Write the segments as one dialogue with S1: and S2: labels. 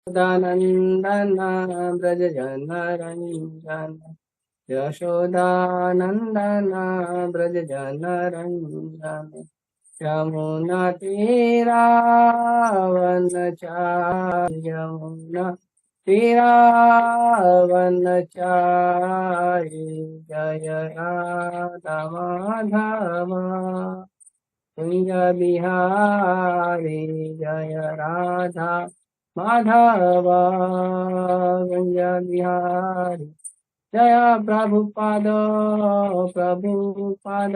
S1: यशोदानन्दन व्रज जनरञ्जन यशोदानन्दन व्रज जनरञ्जन यमुना तीरावनचारि जय राधा माधव कुंज बिहारी जय राधा माधव कुंज बिहारी जय प्रभुपाद प्रभुपाद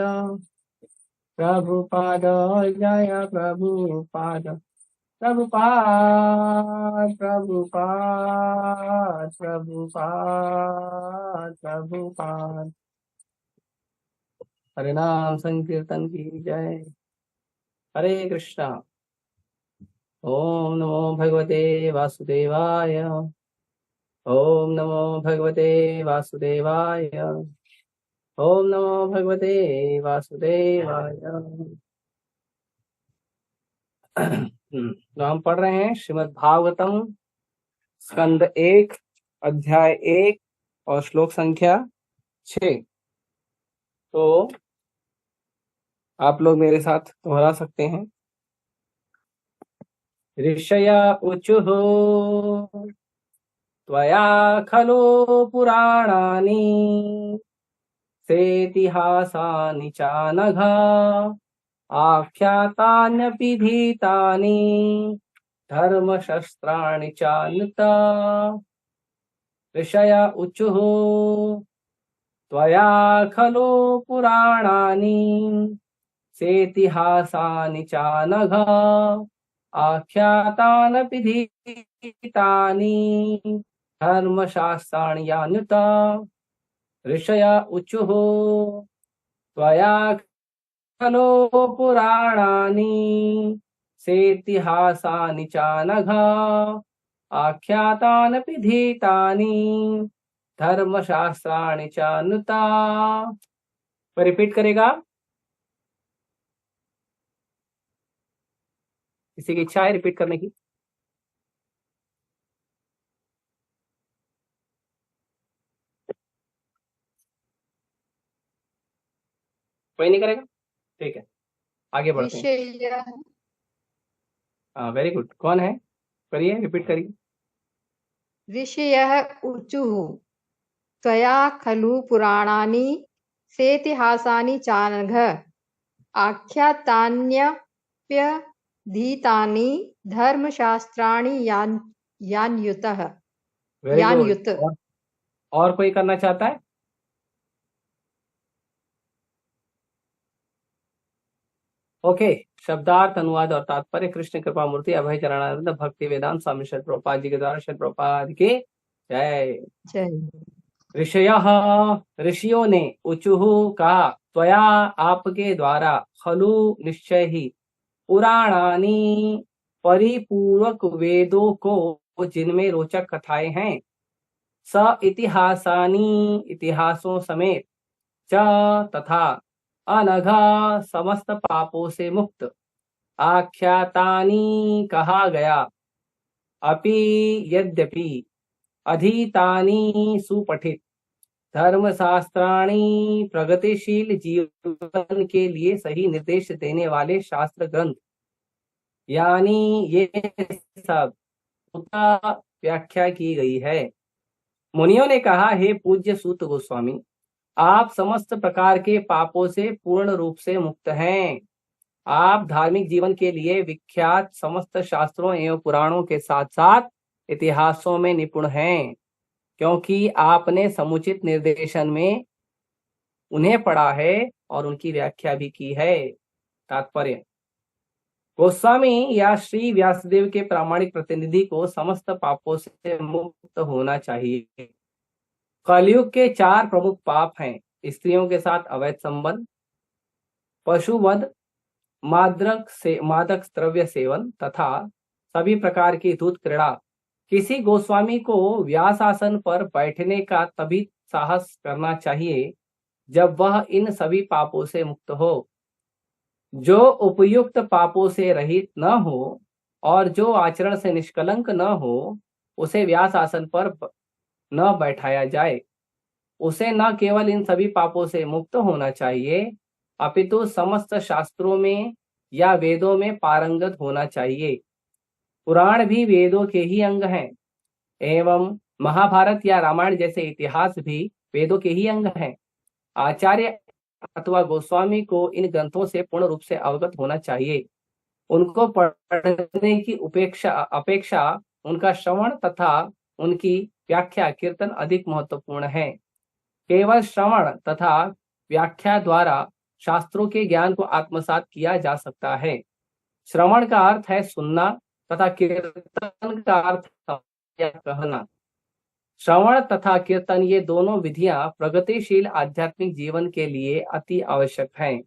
S1: प्रभुपाद जय प्रभुपाद प्रभुपाद प्रभुपाद प्रभुपाद प्रभुपाद। हरे नाम संकीर्तन की जय। हरे कृष्णा। ओम नमो भगवते वासुदेवाय। ओम नमो भगवते वासुदेवाय। ओम नमो भगवते वासुदेवाय। तो हम पढ़ रहे हैं श्रीमद् भागवतम स्कंद 1 अध्याय 1 और श्लोक संख्या 6। तो आप लोग मेरे साथ दोहरा सकते हैं। ऋषया ऊचुः त्वया खलु पुराणानि सेतिहासानि चानघ आख्यातान्यपि भीतानि धर्मशस्त्राणि चान्वित। ऋषया ऊचुः त्वया खलु पुराणानि सेतिहासानि चानघ आख्यातानपि भीतानि धर्मशास्त्राणि चान्वित। ऋषया ऊचुः त्वया खलु पुराणानि सेतिहासानि चानघ आख्यातानपि भीतानि धर्मशास्त्राणि चान्वित। रिपीट करेगा? किसी की इच्छा है रिपीट करने की? कोई नहीं करेगा? ठीक है, आगे बढ़ते हैं। हाँ, वेरी गुड। कौन है? करिए, रिपीट करिए।
S2: ऋषयः ऊचुः त्वया खलु पुराणानि सेतिहासानि चानघ आख्यातान्यप्यधीतानि धर्मशास्त्राणि यान्युतः।
S1: Very good. और कोई करना चाहता है? ओके। शब्दार्थ, अनुवाद और तात्पर्य कृष्ण कृपा मूर्ति अभय चरणानंद भक्ति वेदांत स्वामी श्री प्रभुपाद जी के द्वारा श्री प्रभुपाद की जय।
S2: जय।
S1: ऋषयः ऋषियों ने ऊचुः कहा त्वया आपके द्वारा खलु निश्चय ही पुराणानि परिपूर्वक वेदों को जिनमें रोचक कथाएं हैं स इतिहासानि इतिहासों समेत च तथा अनघा समस्त पापों से मुक्त आख्यातानि कहा गया अपि यद्यपि अधीतानि सुपठित धर्मशास्त्राणि प्रगतिशील जीवन के लिए सही निर्देश देने वाले शास्त्र ग्रंथ यानी ये सब व्याख्या की गई है। मुनियों ने कहा, हे पूज्य सूत गोस्वामी, आप समस्त प्रकार के पापों से पूर्ण रूप से मुक्त हैं। आप धार्मिक जीवन के लिए विख्यात समस्त शास्त्रों एवं पुराणों के साथ साथ इतिहासों में निपुण हैं, क्योंकि आपने समुचित निर्देशन में उन्हें पढ़ा है और उनकी व्याख्या भी की है। तात्पर्य: गोस्वामी या श्री व्यासदेव के प्रामाणिक प्रतिनिधि को समस्त पापों से मुक्त होना चाहिए। कलयुग के 4 प्रमुख पाप हैं: स्त्रियों के साथ अवैध संबंध, पशुवध, मादक द्रव्य सेवन तथा सभी प्रकार की धूर्त क्रीड़ा। किसी गोस्वामी को व्यासासन पर बैठने का तभी साहस करना चाहिए जब वह इन सभी पापों से मुक्त हो। जो उपयुक्त पापों से रहित न हो और जो आचरण से निष्कलंक न हो, उसे व्यास आसन पर न बैठाया जाए। उसे न केवल इन सभी पापों से मुक्त होना चाहिए, अपितु समस्त शास्त्रों में या वेदों में पारंगत होना चाहिए। पुराण भी वेदों के ही अंग हैं, एवं महाभारत या रामायण जैसे इतिहास भी वेदों के ही अंग हैं। आचार्य अथवा गोस्वामी को इन ग्रंथों से पूर्ण रूप से अवगत होना चाहिए। उनको पढ़ने की उपेक्षा अपेक्षा उनका श्रवण तथा उनकी व्याख्या कीर्तन अधिक महत्वपूर्ण है। केवल श्रवण तथा व्याख्या द्वारा शास्त्रों के ज्ञान को आत्मसात किया जा सकता है। श्रवण का अर्थ है सुनना तथा कीर्तन का अर्थ है कहना। श्रवण तथा कीर्तन ये दोनों विधियां प्रगतिशील आध्यात्मिक जीवन के लिए अति आवश्यक हैं।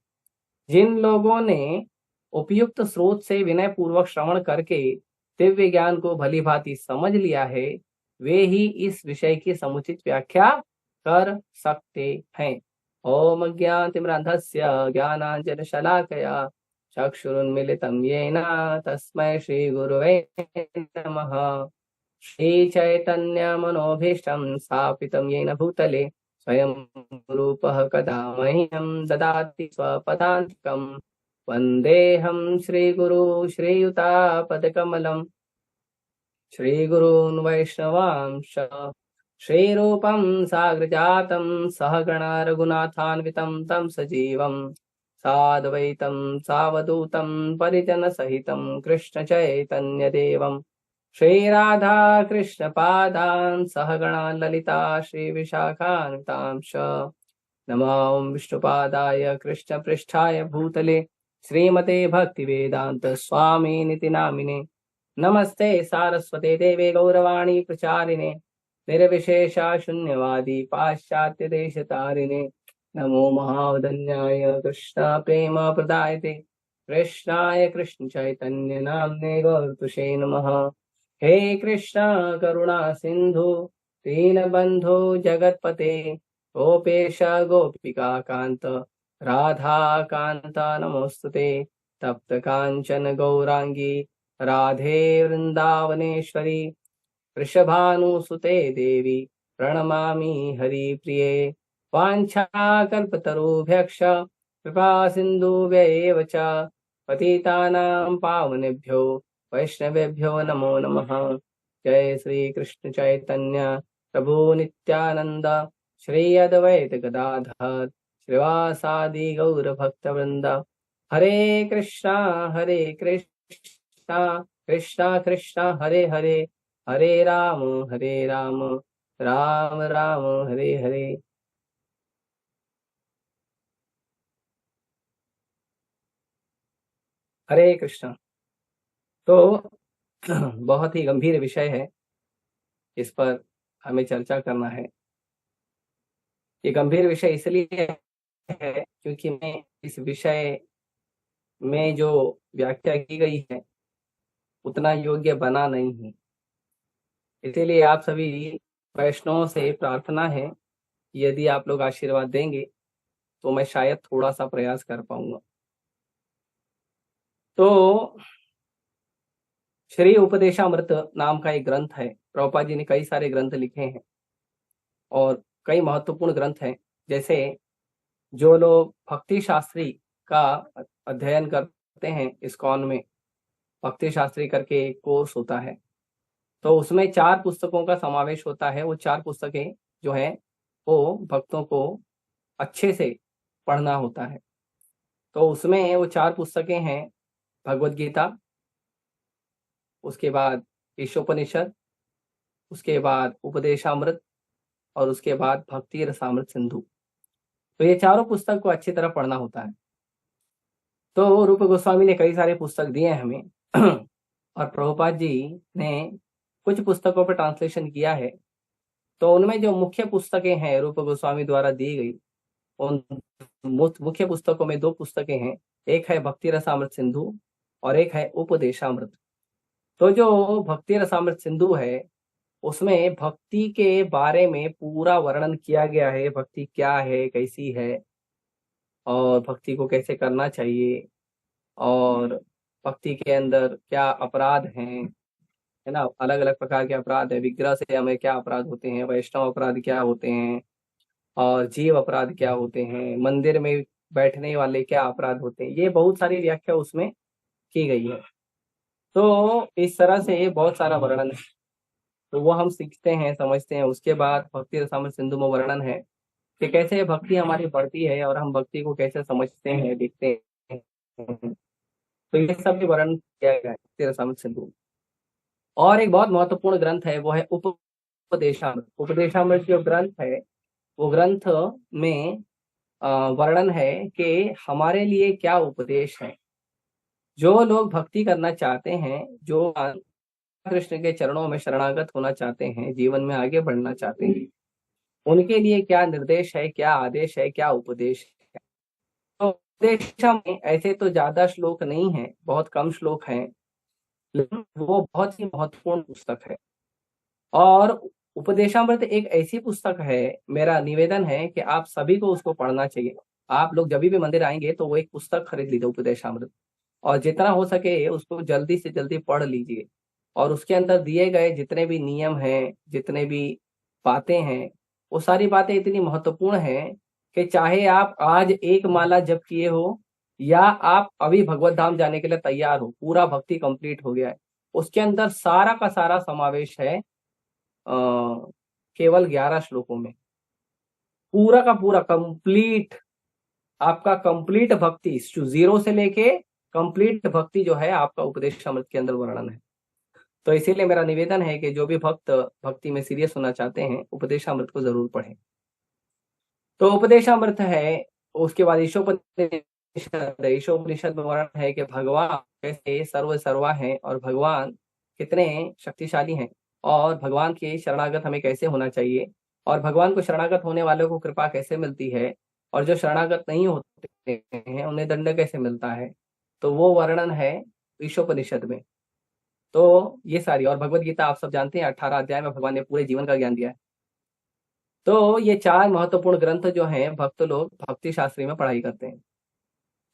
S1: जिन लोगों ने उपयुक्त स्रोत से विनय पूर्वक श्रवण करके दिव्य ज्ञान को भली भांति समझ लिया है, वे ही इस विषय की समुचित व्याख्या कर सकते हैं। ओम अज्ञानतिमिरान्धस्य ज्ञानाञ्जनशलाकया चक्षुरुन्मीलितं येन तस्मै श्रीगुरवे नमः। श्रीचैतन्यमनोभीष्टं स्थापितं येन भूतले स्वयं रूपः कदा मह्यं ददाति स्वपदान्तिकम्। वन्देऽहं श्रीगुरु श्रीयुतापदकमलं श्रीगुरून् वैष्णवांश श्रीरूपं साग्रजातं सहगणा रघुनाथान्वितं तं सजीवं साद्वैतं सावधूतं परिजनसहितं कृष्णचैतन्यदेवं श्रीराधा कृष्णपादान् सहगणा ललिता श्रीविशाखान्वितांश। नमो विष्णुपादाय कृष्णपृष्ठाय भूतले श्रीमते भक्तिवेदांत स्वामिनिति नामिने। नमस्ते सारस्वते देवे गौरवाणी प्रचारिणे निर्विशेषा शून्यवादी पाश्चात्य देशतारिणे। नमो महावदन्याय कृष्ण प्रेम प्रदायते कृष्णाय कृष्ण चैतन्य नाम्ने गौरतुषे नमः। हे कृष्ण करुणा सिंधु दीनबंधु जगतपते गोपेश गोपिका कांत राधा कांत नमोस्तुते। तप्त कांचन गौरांगी राधे वृंदावनेश्वरी वृषभानुसुते देवी प्रणमामि हरिप्रिये। वाञ्छाकल्पतरुभ्यश्च कृपा सिन्धुभ्यैव च पतितानां पावनेभ्यो वैष्णवेभ्यो नमो नमः। जय श्री कृष्ण चैतन्य प्रभु नित्यानंद श्री अद्वैत गदाधर श्रीवासादि गौर भक्तवृंद। हरे कृष्णा कृष्णा कृष्णा हरे हरे, हरे राम राम राम हरे हरे। हरे कृष्णा। तो बहुत ही गंभीर विषय है, इस पर हमें चर्चा करना है। ये गंभीर विषय इसलिए है क्योंकि मैं इस विषय में जो व्याख्या की गई है उतना योग्य बना नहीं हूँ। इसीलिए आप सभी वैष्णवों से प्रार्थना है, यदि आप लोग आशीर्वाद देंगे तो मैं शायद थोड़ा सा प्रयास कर पाऊंगा। तो श्री उपदेशामृत नाम का एक ग्रंथ है। प्रभुपाद जी ने कई सारे ग्रंथ लिखे हैं और कई महत्वपूर्ण ग्रंथ हैं। जैसे जो लोग भक्ति शास्त्री का अध्ययन करते हैं, इस्कॉन में भक्ति शास्त्री करके एक कोर्स होता है, तो उसमें 4 पुस्तकों का समावेश होता है। वो 4 पुस्तकें जो हैं वो भक्तों को अच्छे से पढ़ना होता है। तो उसमें वो 4 पुस्तकें हैं, भगवद गीता, उसके बाद ईशोपनिषद, उसके बाद उपदेशामृत और उसके बाद भक्ति रसामृत सिंधु। तो ये चारों पुस्तक को अच्छी तरह पढ़ना होता है। तो रूप गोस्वामी ने कई सारे पुस्तक दिए हैं हमें और प्रभुपाद जी ने कुछ पुस्तकों पर ट्रांसलेशन किया है। तो उनमें जो मुख्य पुस्तकें हैं रूप गोस्वामी द्वारा दी गई, उन मुख्य पुस्तकों में 2 पुस्तकें हैं। एक है भक्ति रसामृत सिंधु और एक है उपदेशामृत। तो जो भक्ति रसामृत सिंधु है उसमें भक्ति के बारे में पूरा वर्णन किया गया है। भक्ति क्या है, कैसी है और भक्ति को कैसे करना चाहिए और भक्ति के अंदर क्या अपराध हैं, है ना। अलग अलग प्रकार के अपराध है, विग्रह से हमें क्या अपराध होते हैं, वैष्णव अपराध क्या होते हैं, और जीव अपराध क्या होते हैं, मंदिर में बैठने वाले क्या अपराध होते हैं, ये बहुत सारी व्याख्या उसमें की गई है। तो इस तरह से बहुत सारा वर्णन है, तो वो हम सीखते हैं, समझते हैं। उसके बाद भक्ति रसामृत सिंधु में वर्णन है कि कैसे भक्ति हमारी बढ़ती है और हम भक्ति को कैसे समझते हैं, देखते हैं। तो ये सब भी वर्णन किया गया है भक्ति रसामृत सिंधु में। और एक बहुत महत्वपूर्ण ग्रंथ है, वो है उपदेशामृत। उपदेशामृत जो ग्रंथ है, वो ग्रंथ में वर्णन है कि हमारे लिए क्या उपदेश है। जो लोग भक्ति करना चाहते हैं, जो कृष्ण के चरणों में शरणागत होना चाहते हैं, जीवन में आगे बढ़ना चाहते हैं, उनके लिए क्या निर्देश है, क्या आदेश है, क्या उपदेश है। तो उपदेश में ऐसे तो ज्यादा श्लोक नहीं है, बहुत कम श्लोक हैं, लेकिन वो बहुत ही महत्वपूर्ण पुस्तक है। और उपदेशामृत एक ऐसी पुस्तक है, मेरा निवेदन है कि आप सभी को उसको पढ़ना चाहिए। आप लोग जब भी मंदिर आएंगे तो वो एक पुस्तक खरीद लीजिए, उपदेशामृत, और जितना हो सके उसको जल्दी से जल्दी पढ़ लीजिए। और उसके अंदर दिए गए जितने भी नियम हैं, जितने भी बातें हैं, वो सारी बातें इतनी महत्वपूर्ण हैं कि चाहे आप आज एक माला जप किए हो या आप अभी भगवत धाम जाने के लिए तैयार हो, पूरा भक्ति कंप्लीट हो गया है, उसके अंदर सारा का सारा समावेश है केवल 11 श्लोकों में। पूरा का पूरा कंप्लीट, आपका कंप्लीट भक्ति, जीरो से लेके कंप्लीट भक्ति जो है आपका उपदेशामृत के अंदर वर्णन है। तो इसीलिए मेरा निवेदन है कि जो भी भक्त भक्ति में सीरियस होना चाहते हैं, उपदेशामृत को जरूर पढ़ें। तो उपदेशामृत है, उसके बाद ईशोपनिषद है। ईशोपनिषद में वर्णन है कि भगवान कैसे सर्व सर्वा हैं और भगवान कितने शक्तिशाली हैं, और भगवान के शरणागत हमें कैसे होना चाहिए, और भगवान को शरणागत होने वालों को कृपा कैसे मिलती है, और जो शरणागत नहीं होते हैं उन्हें दंड कैसे मिलता है। तो वो वर्णन है ईशोपनिषद में। तो ये सारी, और भगवत गीता आप सब जानते हैं, 18 अध्याय में भगवान ने पूरे जीवन का ज्ञान दिया है। तो ये 4 महत्वपूर्ण ग्रंथ जो हैं, भक्त लोग भक्ति शास्त्री में पढ़ाई करते हैं।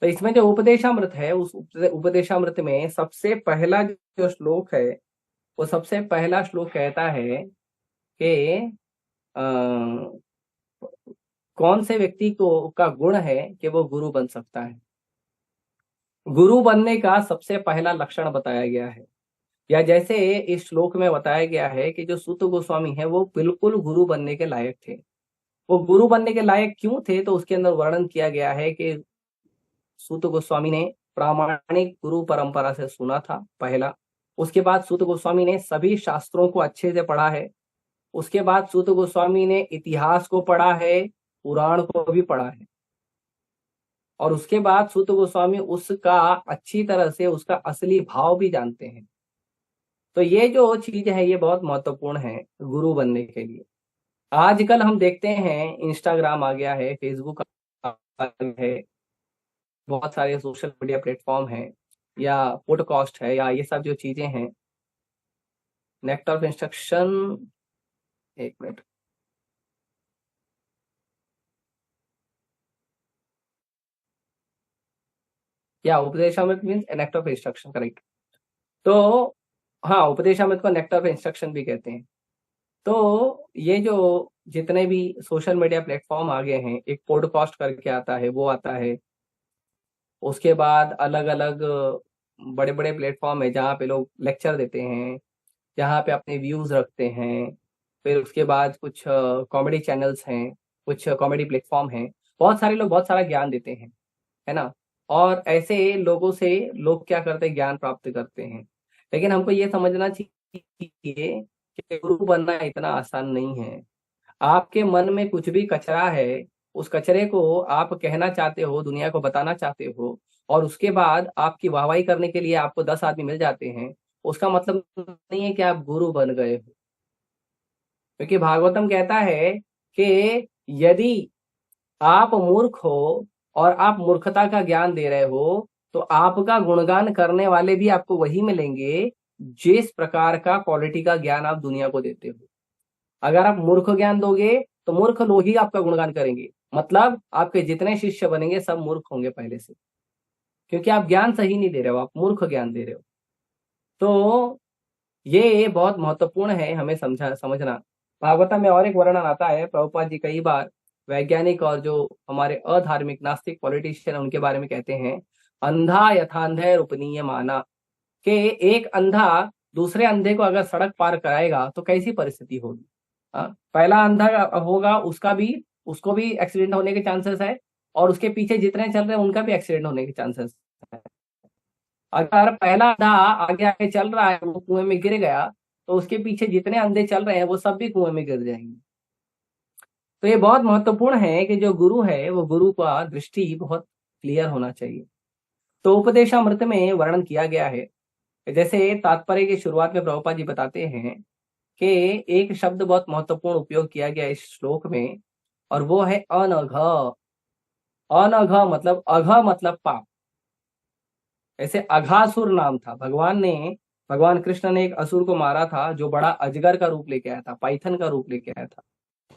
S1: तो इसमें जो उपदेशामृत है, उस उपदेशामृत में सबसे पहला जो श्लोक है, वो सबसे पहला श्लोक कहता है कि कौन से व्यक्ति को का गुण है कि वो गुरु बन सकता है। गुरु बनने का सबसे पहला लक्षण बताया गया है, या जैसे इस श्लोक में बताया गया है कि जो सूत गोस्वामी है वो बिल्कुल गुरु बनने के लायक थे। वो गुरु बनने के लायक क्यों थे, तो उसके अंदर वर्णन किया गया है कि सूत गोस्वामी ने प्रामाणिक गुरु परंपरा से सुना था, पहला। उसके बाद सूत गोस्वामी ने सभी शास्त्रों को अच्छे से पढ़ा है। उसके बाद सूत गोस्वामी ने इतिहास को पढ़ा है, पुराण को भी पढ़ा है। और उसके बाद सूत गोस्वामी उसका अच्छी तरह से उसका असली भाव भी जानते हैं। तो ये जो चीज है ये बहुत महत्वपूर्ण है गुरु बनने के लिए। आजकल हम देखते हैं इंस्टाग्राम आ गया है, फेसबुक आ गया है, बहुत सारे सोशल मीडिया प्लेटफॉर्म हैं, या पॉडकास्ट है, या ये सब जो चीजें हैं, नेक्टर ऑफ इंस्ट्रक्शन, एक मिनट, या Upadeshamrita means nectar of instruction, correct. तो हाँ, उपदेशामृत को नेक्टर ऑफ इंस्ट्रक्शन भी कहते हैं। तो ये जो जितने भी सोशल मीडिया प्लेटफॉर्म आ गए हैं, एक पॉडकास्ट करके आता है, वो आता है। उसके बाद अलग अलग बड़े बड़े प्लेटफॉर्म है जहाँ पे लोग लेक्चर देते हैं, जहाँ पे अपने व्यूज रखते हैं। फिर उसके बाद कुछ कॉमेडी चैनल्स हैं, कुछ कॉमेडी प्लेटफॉर्म हैं, बहुत सारे लोग बहुत सारा ज्ञान देते हैं, है ना। और ऐसे लोगों से लोग क्या करते हैं, ज्ञान प्राप्त करते हैं। लेकिन हमको ये समझना चाहिए कि गुरु बनना इतना आसान नहीं है। आपके मन में कुछ भी कचरा है, उस कचरे को आप कहना चाहते हो, दुनिया को बताना चाहते हो, और उसके बाद आपकी वाहवाही करने के लिए आपको 10 आदमी मिल जाते हैं, उसका मतलब नहीं है कि आप गुरु बन गए हो। क्योंकि भागवतम कहता है कि यदि आप मूर्ख हो और आप मूर्खता का ज्ञान दे रहे हो, तो आपका गुणगान करने वाले भी आपको वही मिलेंगे जिस प्रकार का क्वालिटी का ज्ञान आप दुनिया को देते हो। अगर आप मूर्ख ज्ञान दोगे तो मूर्ख लोग ही आपका गुणगान करेंगे, मतलब आपके जितने शिष्य बनेंगे सब मूर्ख होंगे पहले से, क्योंकि आप ज्ञान सही नहीं दे रहे हो, आप मूर्ख ज्ञान दे रहे हो। तो ये बहुत महत्वपूर्ण है हमें समझना। भागवता में और एक वर्णन आता है, प्रभुपाद जी कई बार वैज्ञानिक और जो हमारे अधार्मिक नास्तिक पॉलिटिशियन उनके बारे में कहते हैं, अंधा यथांधे रूपनीय माना, कि एक अंधा दूसरे अंधे को अगर सड़क पार कराएगा तो कैसी परिस्थिति होगी। पहला अंधा होगा, उसको भी एक्सीडेंट होने के चांसेस है, और उसके पीछे जितने चल रहे हैं उनका भी एक्सीडेंट होने के चांसेस है। अगर पहला अंधा आगे आगे चल रहा है, वो कुएं में गिर गया, तो उसके पीछे जितने अंधे चल रहे हैं वो सब भी कुएं में गिर जाएंगे। तो ये बहुत महत्वपूर्ण है कि जो गुरु है वो गुरु का दृष्टि बहुत क्लियर होना चाहिए। तो उपदेशामृत में वर्णन किया गया है, जैसे तात्पर्य की शुरुआत में प्रभुपाद जी बताते हैं कि एक शब्द बहुत महत्वपूर्ण उपयोग किया गया इस श्लोक में, और वो है अनघ। अनघ मतलब अघ मतलब पाप। ऐसे अघासुर नाम था, भगवान कृष्ण ने एक असुर को मारा था जो बड़ा अजगर का रूप लेके आया था, पाइथन का रूप लेके आया था।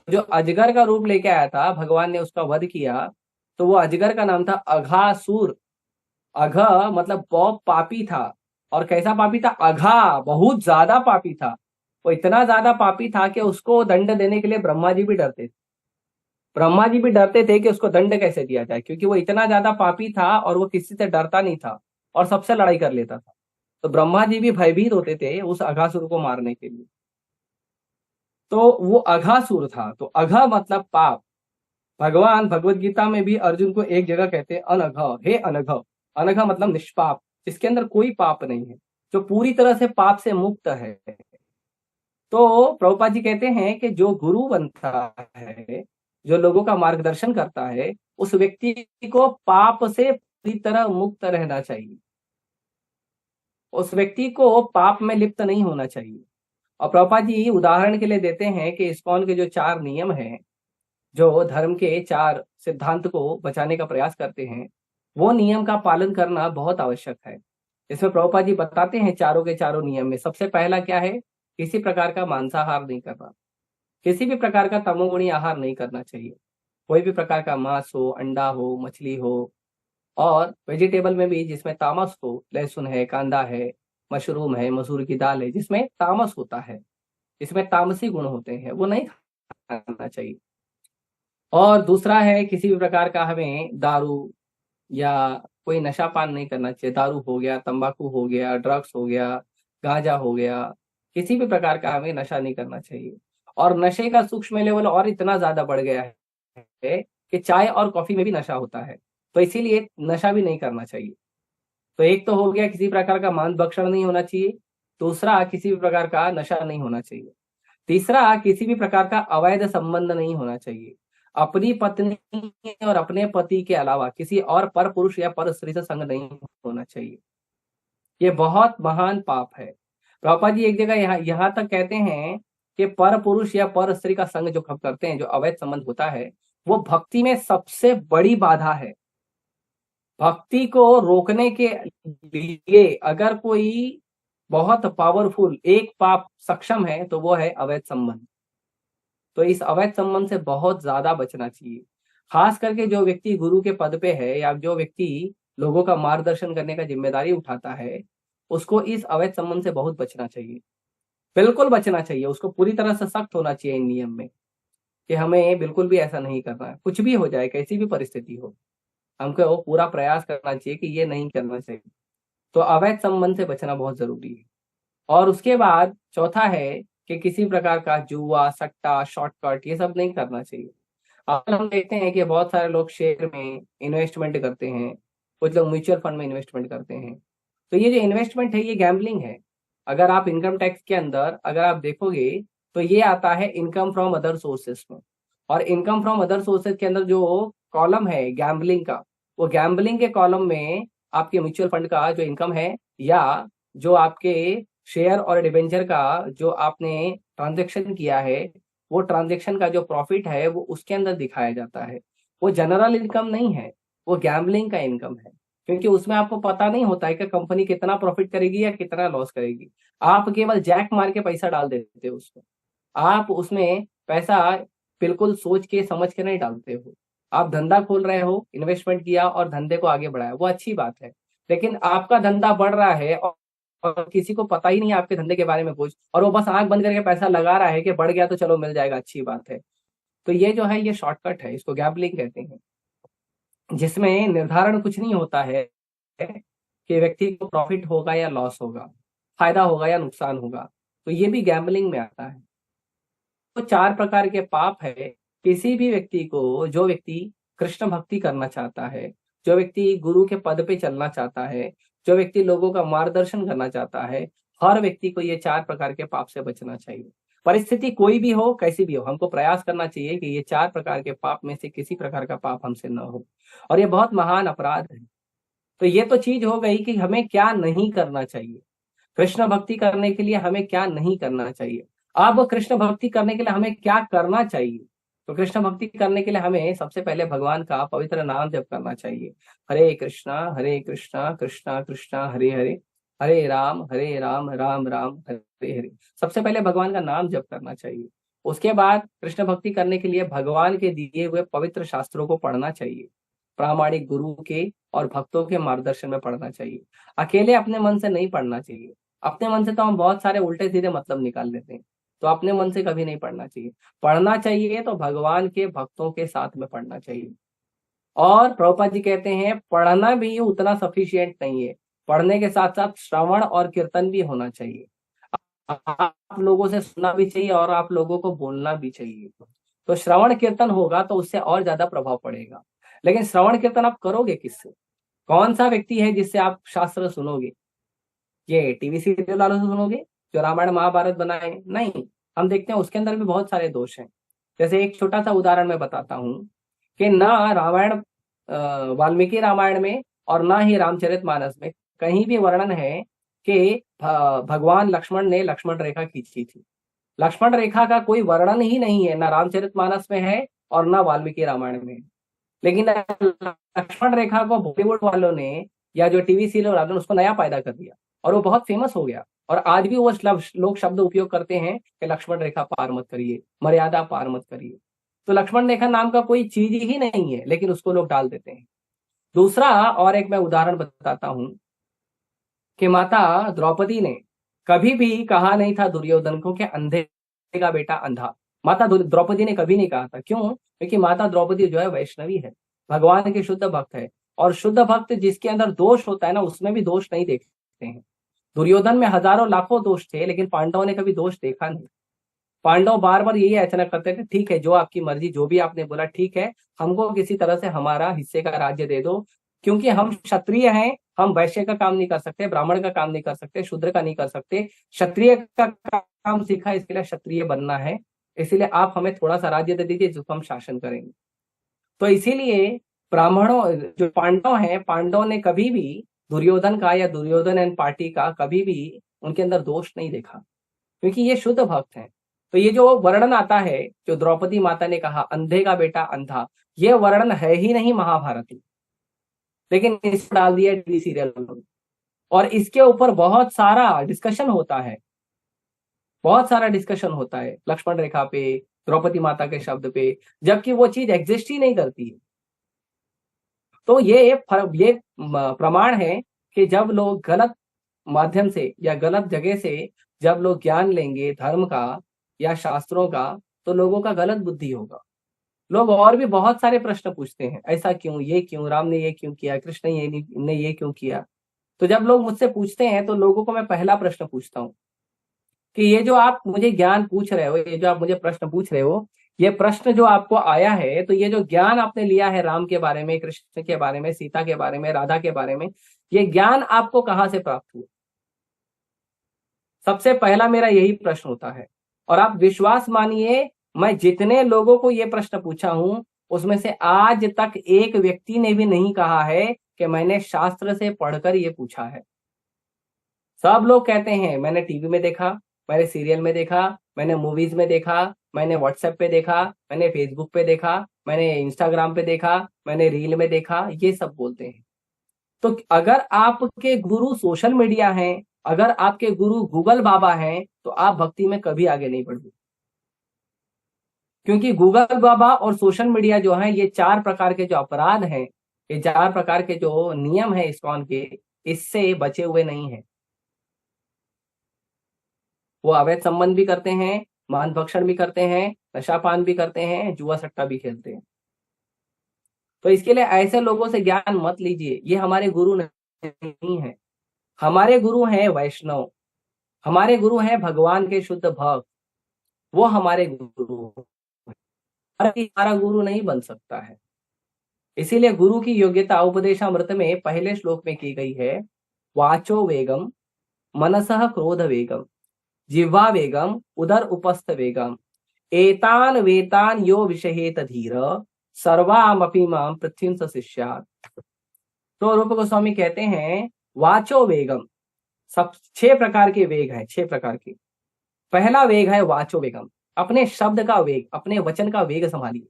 S1: जो अजगर का रूप लेके आया था, भगवान ने उसका वध किया, तो वो अजगर का नाम था अघासुर। अघ मतलब बहुत पापी था। और कैसा पापी था? अघा, बहुत ज्यादा पापी था। वो इतना ज्यादा पापी था कि उसको दंड देने के लिए ब्रह्मा जी भी डरते थे। ब्रह्मा जी भी डरते थे कि उसको दंड कैसे दिया जाए, क्योंकि वो इतना ज्यादा पापी था और वो किसी से डरता नहीं था और सबसे लड़ाई कर लेता था। तो ब्रह्मा जी भी भयभीत होते थे उस अघासुर को मारने के लिए। तो वो अघासुर था, तो अघ मतलब पाप। भगवान भगवत गीता में भी अर्जुन को एक जगह कहते हैं अनघ, हे अनघ। अनघ मतलब निष्पाप, जिसके अंदर कोई पाप नहीं है, जो पूरी तरह से पाप से मुक्त है। तो प्रभुपाद जी कहते हैं कि जो गुरु बनता है, जो लोगों का मार्गदर्शन करता है, उस व्यक्ति को पाप से पूरी तरह मुक्त रहना चाहिए। उस व्यक्ति को पाप में लिप्त नहीं होना चाहिए। और प्रभुपाद जी उदाहरण के लिए देते हैं कि इस्कॉन के जो 4 नियम हैं, जो धर्म के 4 सिद्धांत को बचाने का प्रयास करते हैं, वो नियम का पालन करना बहुत आवश्यक है। इसमें प्रभुपाद जी बताते हैं चारों के चारों नियम में सबसे पहला क्या है? किसी प्रकार का मांसाहार नहीं करना, किसी भी प्रकार का तमोगुणी आहार नहीं करना चाहिए। कोई भी प्रकार का मांस हो, अंडा हो, मछली हो, और वेजिटेबल में भी जिसमें तामस हो, लहसुन है, कांदा है, मशरूम है, मसूर की दाल है, जिसमें तामस होता है, जिसमें तामसी गुण होते हैं, वो नहीं खाना चाहिए। और दूसरा है, किसी भी प्रकार का हमें दारू या कोई नशा पान नहीं करना चाहिए। दारू हो गया, तंबाकू हो गया, ड्रग्स हो गया, गांजा हो गया, किसी भी प्रकार का हमें नशा नहीं करना चाहिए। और नशे का सूक्ष्म लेवल और इतना ज्यादा बढ़ गया है कि चाय और कॉफी में भी नशा होता है, तो इसीलिए नशा भी नहीं करना चाहिए। तो एक तो हो गया, किसी प्रकार का मांस भक्षण नहीं होना चाहिए। दूसरा, किसी भी प्रकार का नशा नहीं होना चाहिए। तीसरा, किसी भी प्रकार का अवैध संबंध नहीं होना चाहिए। अपनी पत्नी और अपने पति के अलावा किसी और पर पुरुष या पर स्त्री से संग नहीं होना चाहिए। ये बहुत महान पाप है। प्रभुपाद जी एक जगह यहाँ तक कहते हैं कि पर पुरुष या पर स्त्री का संग जो हम करते हैं, जो अवैध संबंध होता है, वो भक्ति में सबसे बड़ी बाधा है। भक्ति को रोकने के लिए अगर कोई बहुत पावरफुल एक पाप सक्षम है तो वो है अवैध संबंध। तो इस अवैध संबंध से बहुत ज्यादा बचना चाहिए। खास करके जो व्यक्ति गुरु के पद पे है या जो व्यक्ति लोगों का मार्गदर्शन करने का जिम्मेदारी उठाता है, उसको इस अवैध संबंध से बहुत बचना चाहिए, बिल्कुल बचना चाहिए। उसको पूरी तरह से सख्त होना चाहिए इन नियम में कि हमें बिल्कुल भी ऐसा नहीं करना है। कुछ भी हो जाए, कैसी भी परिस्थिति हो, हमको वो पूरा प्रयास करना चाहिए कि ये नहीं करना चाहिए। तो अवैध संबंध से बचना बहुत जरूरी है। और उसके बाद चौथा है कि किसी प्रकार का जुआ, सट्टा, शॉर्टकट, ये सब नहीं करना चाहिए। आजकल हम देखते हैं कि बहुत सारे लोग शेयर में इन्वेस्टमेंट करते हैं, कुछ लोग म्यूचुअल फंड में इन्वेस्टमेंट करते हैं। तो ये जो इन्वेस्टमेंट है, ये गैम्बलिंग है। अगर आप इनकम टैक्स के अंदर अगर आप देखोगे तो ये आता है इनकम फ्रॉम अदर सोर्सेस में। और इनकम फ्रॉम अदर सोर्सेस के अंदर जो कॉलम है गैम्बलिंग का, वो गैम्बलिंग के कॉलम में आपके म्यूचुअल फंड का जो इनकम है, या जो आपके शेयर और डिबेंचर का जो आपने ट्रांजेक्शन किया है, वो ट्रांजेक्शन का जो प्रॉफिट है वो उसके अंदर दिखाया जाता है। वो जनरल इनकम नहीं है, वो गैम्बलिंग का इनकम है। क्योंकि उसमें आपको पता नहीं होता है कि कंपनी कितना प्रॉफिट करेगी या कितना लॉस करेगी। आप केवल जैक मार के पैसा डाल देते हो उसमें। आप उसमें पैसा बिल्कुल सोच के समझ के नहीं डालते हो। आप धंधा खोल रहे हो, इन्वेस्टमेंट किया और धंधे को आगे बढ़ाया, वो अच्छी बात है। लेकिन आपका धंधा बढ़ रहा है और और किसी को पता ही नहीं है आपके धंधे के बारे में कुछ, और वो बस आंख बंद करके पैसा लगा रहा है कि बढ़ गया तो चलो मिल जाएगा, अच्छी बात है। तो ये जो है ये शॉर्टकट है, इसको गैम्बलिंग कहते हैं, जिसमें निर्धारण कुछ नहीं होता है कि व्यक्ति को प्रॉफिट होगा या लॉस होगा, फायदा होगा या नुकसान होगा। तो ये भी गैम्बलिंग में आता है। तो चार प्रकार के पाप है। किसी भी व्यक्ति को, जो व्यक्ति कृष्ण भक्ति करना चाहता है, जो व्यक्ति गुरु के पद पे चलना चाहता है, जो व्यक्ति लोगों का मार्गदर्शन करना चाहता है, हर व्यक्ति को ये चार प्रकार के पाप से बचना चाहिए। परिस्थिति कोई भी हो, कैसी भी हो, हमको प्रयास करना चाहिए कि ये चार प्रकार के पाप में से किसी प्रकार का पाप हमसे न हो, और ये बहुत महान अपराध है। तो ये तो चीज हो गई कि हमें क्या नहीं करना चाहिए। कृष्ण भक्ति करने के लिए हमें क्या नहीं करना चाहिए। अब कृष्ण भक्ति करने के लिए हमें क्या करना चाहिए। तो कृष्ण भक्ति करने के लिए हमें सबसे पहले भगवान का पवित्र नाम जप करना चाहिए। हरे कृष्णा कृष्णा कृष्णा हरे हरे, हरे राम राम राम हरे हरे। सबसे पहले भगवान का नाम जप करना चाहिए। उसके बाद कृष्ण भक्ति करने के लिए भगवान के दिए हुए पवित्र शास्त्रों को पढ़ना चाहिए, प्रामाणिक गुरु के और भक्तों के मार्गदर्शन में पढ़ना चाहिए। अकेले अपने मन से नहीं पढ़ना चाहिए। अपने मन से तो हम बहुत सारे उल्टे सीधे मतलब निकाल लेते हैं, तो अपने मन से कभी नहीं पढ़ना चाहिए। पढ़ना चाहिए तो भगवान के भक्तों के साथ में पढ़ना चाहिए। और प्रभुपाद जी कहते हैं पढ़ना भी उतना सफिशिएंट नहीं है, पढ़ने के साथ साथ श्रवण और कीर्तन भी होना चाहिए। आप लोगों से सुनना भी चाहिए और आप लोगों को बोलना भी चाहिए। तो श्रवण कीर्तन होगा तो उससे और ज्यादा प्रभाव पड़ेगा। लेकिन श्रवण कीर्तन आप करोगे किससे? कौन सा व्यक्ति है जिससे आप शास्त्र सुनोगे? ये टीवी सीरियल वालों से सुनोगे जो रामायण महाभारत बनाए? नहीं, हम देखते हैं उसके अंदर भी बहुत सारे दोष हैं। जैसे एक छोटा सा उदाहरण मैं बताता हूँ कि ना रामायण, वाल्मीकि रामायण में और ना ही रामचरितमानस में कहीं भी वर्णन है कि भगवान लक्ष्मण ने लक्ष्मण रेखा खींची थी। लक्ष्मण रेखा का कोई वर्णन ही नहीं है, ना रामचरितमानस में है और ना वाल्मीकि रामायण में। लेकिन लक्ष्मण रेखा को बॉलीवुड वालों ने या जो टीवी सीरियल वालों ने उसको नया पैदा कर दिया और वो बहुत फेमस हो गया। और आज भी वो लोग शब्द उपयोग करते हैं कि लक्ष्मण रेखा पार मत करिए, मर्यादा पार मत करिए। तो लक्ष्मण रेखा नाम का कोई चीज ही नहीं है, लेकिन उसको लोग डाल देते हैं। दूसरा और एक मैं उदाहरण बताता हूं कि माता द्रौपदी ने कभी भी कहा नहीं था दुर्योधन को कि अंधे का बेटा अंधा। माता द्रौपदी ने कभी नहीं कहा था। क्यों? क्योंकि माता द्रौपदी जो है वैष्णवी है, भगवान के शुद्ध भक्त है। और शुद्ध भक्त जिसके अंदर दोष होता है ना, उसमें भी दोष नहीं देखते हैं। दुर्योधन में हजारों लाखों दोष थे, लेकिन पांडवों ने कभी दोष देखा नहीं। पांडव बार बार यही याचना करते थे, ठीक है जो आपकी मर्जी, जो भी आपने बोला ठीक है, हमको किसी तरह से हमारा हिस्से का राज्य दे दो, क्योंकि हम क्षत्रिय हैं, हम वैश्य का काम नहीं कर सकते, ब्राह्मण का काम नहीं कर सकते, शूद्र का नहीं कर सकते, क्षत्रिय का काम सीखा, इसके लिए क्षत्रिय बनना है, इसीलिए आप हमें थोड़ा सा राज्य दे दीजिए जिसको हम शासन करेंगे। तो इसीलिए ब्राह्मणों, जो पांडव हैं, पांडव ने कभी भी दुर्योधन का या दुर्योधन एंड पार्टी का कभी भी उनके अंदर दोष नहीं देखा, क्योंकि ये शुद्ध भक्त हैं। तो ये जो वर्णन आता है, जो द्रौपदी माता ने कहा अंधे का बेटा अंधा, ये वर्णन है ही नहीं महाभारत में, लेकिन इस डाल दिया टीवी सीरियल में। और इसके ऊपर बहुत सारा डिस्कशन होता है, बहुत सारा डिस्कशन होता है लक्ष्मण रेखा पे, द्रौपदी माता के शब्द पे, जबकि वो चीज एग्जिस्ट ही नहीं करती है। तो ये प्रमाण है कि जब लोग गलत माध्यम से या गलत जगह से जब लोग ज्ञान लेंगे धर्म का या शास्त्रों का, तो लोगों का गलत बुद्धि होगा। लोग और भी बहुत सारे प्रश्न पूछते हैं, ऐसा क्यों, ये क्यों, राम ने ये क्यों किया, कृष्ण ने ये क्यों किया। तो जब लोग मुझसे पूछते हैं तो लोगों को मैं पहला प्रश्न पूछता हूँ कि ये जो आप मुझे ज्ञान पूछ रहे हो, ये जो आप मुझे प्रश्न पूछ रहे हो, ये प्रश्न जो आपको आया है, तो ये जो ज्ञान आपने लिया है राम के बारे में, कृष्ण के बारे में, सीता के बारे में, राधा के बारे में, ये ज्ञान आपको कहाँ से प्राप्त हुआ? सबसे पहला मेरा यही प्रश्न होता है। और आप विश्वास मानिए, मैं जितने लोगों को ये प्रश्न पूछा हूं, उसमें से आज तक एक व्यक्ति ने भी नहीं कहा है कि मैंने शास्त्र से पढ़कर ये पूछा है। सब लोग कहते हैं मैंने टीवी में देखा, मैंने सीरियल में देखा, मैंने मूवीज में देखा, मैंने व्हाट्सएप पे देखा, मैंने फेसबुक पे देखा, मैंने इंस्टाग्राम पे देखा, मैंने रील में देखा, ये सब बोलते हैं। तो अगर आपके गुरु सोशल मीडिया हैं, अगर आपके गुरु गूगल बाबा हैं, तो आप भक्ति में कभी आगे नहीं बढ़ोगे। क्योंकि गूगल बाबा और सोशल मीडिया जो है, ये चार प्रकार के जो अपराध हैं, ये चार प्रकार के जो नियम है इस्कॉन के, इससे बचे हुए नहीं है। वो अवैध संबंध भी करते हैं, मान भक्षण भी करते हैं, नशापान भी करते हैं, जुआ सट्टा भी खेलते हैं। तो इसके लिए ऐसे लोगों से ज्ञान मत लीजिए, ये हमारे गुरु नहीं है। हमारे गुरु हैं वैष्णव, हमारे गुरु हैं भगवान के शुद्ध भक्त, वो हमारे गुरु हैं। हर कोई हमारा गुरु नहीं बन सकता है। इसीलिए गुरु की योग्यता उपदेशामृत में पहले श्लोक में की गई है, वाचो वेगम, मनसः क्रोध वेगम, जिह्वा वेगम, उदर उपस्थ वेगम, एतान वेतान यो विषयेत धीर, सर्वामपि माम पृथ्वीं स शिष्यात्। तो रूप गोस्वामी कहते हैं वाचो वेगम, सब 6 प्रकार के वेग हैं, 6 प्रकार के। पहला वेग है वाचो वेगम, अपने शब्द का वेग, अपने वचन का वेग संभालिए।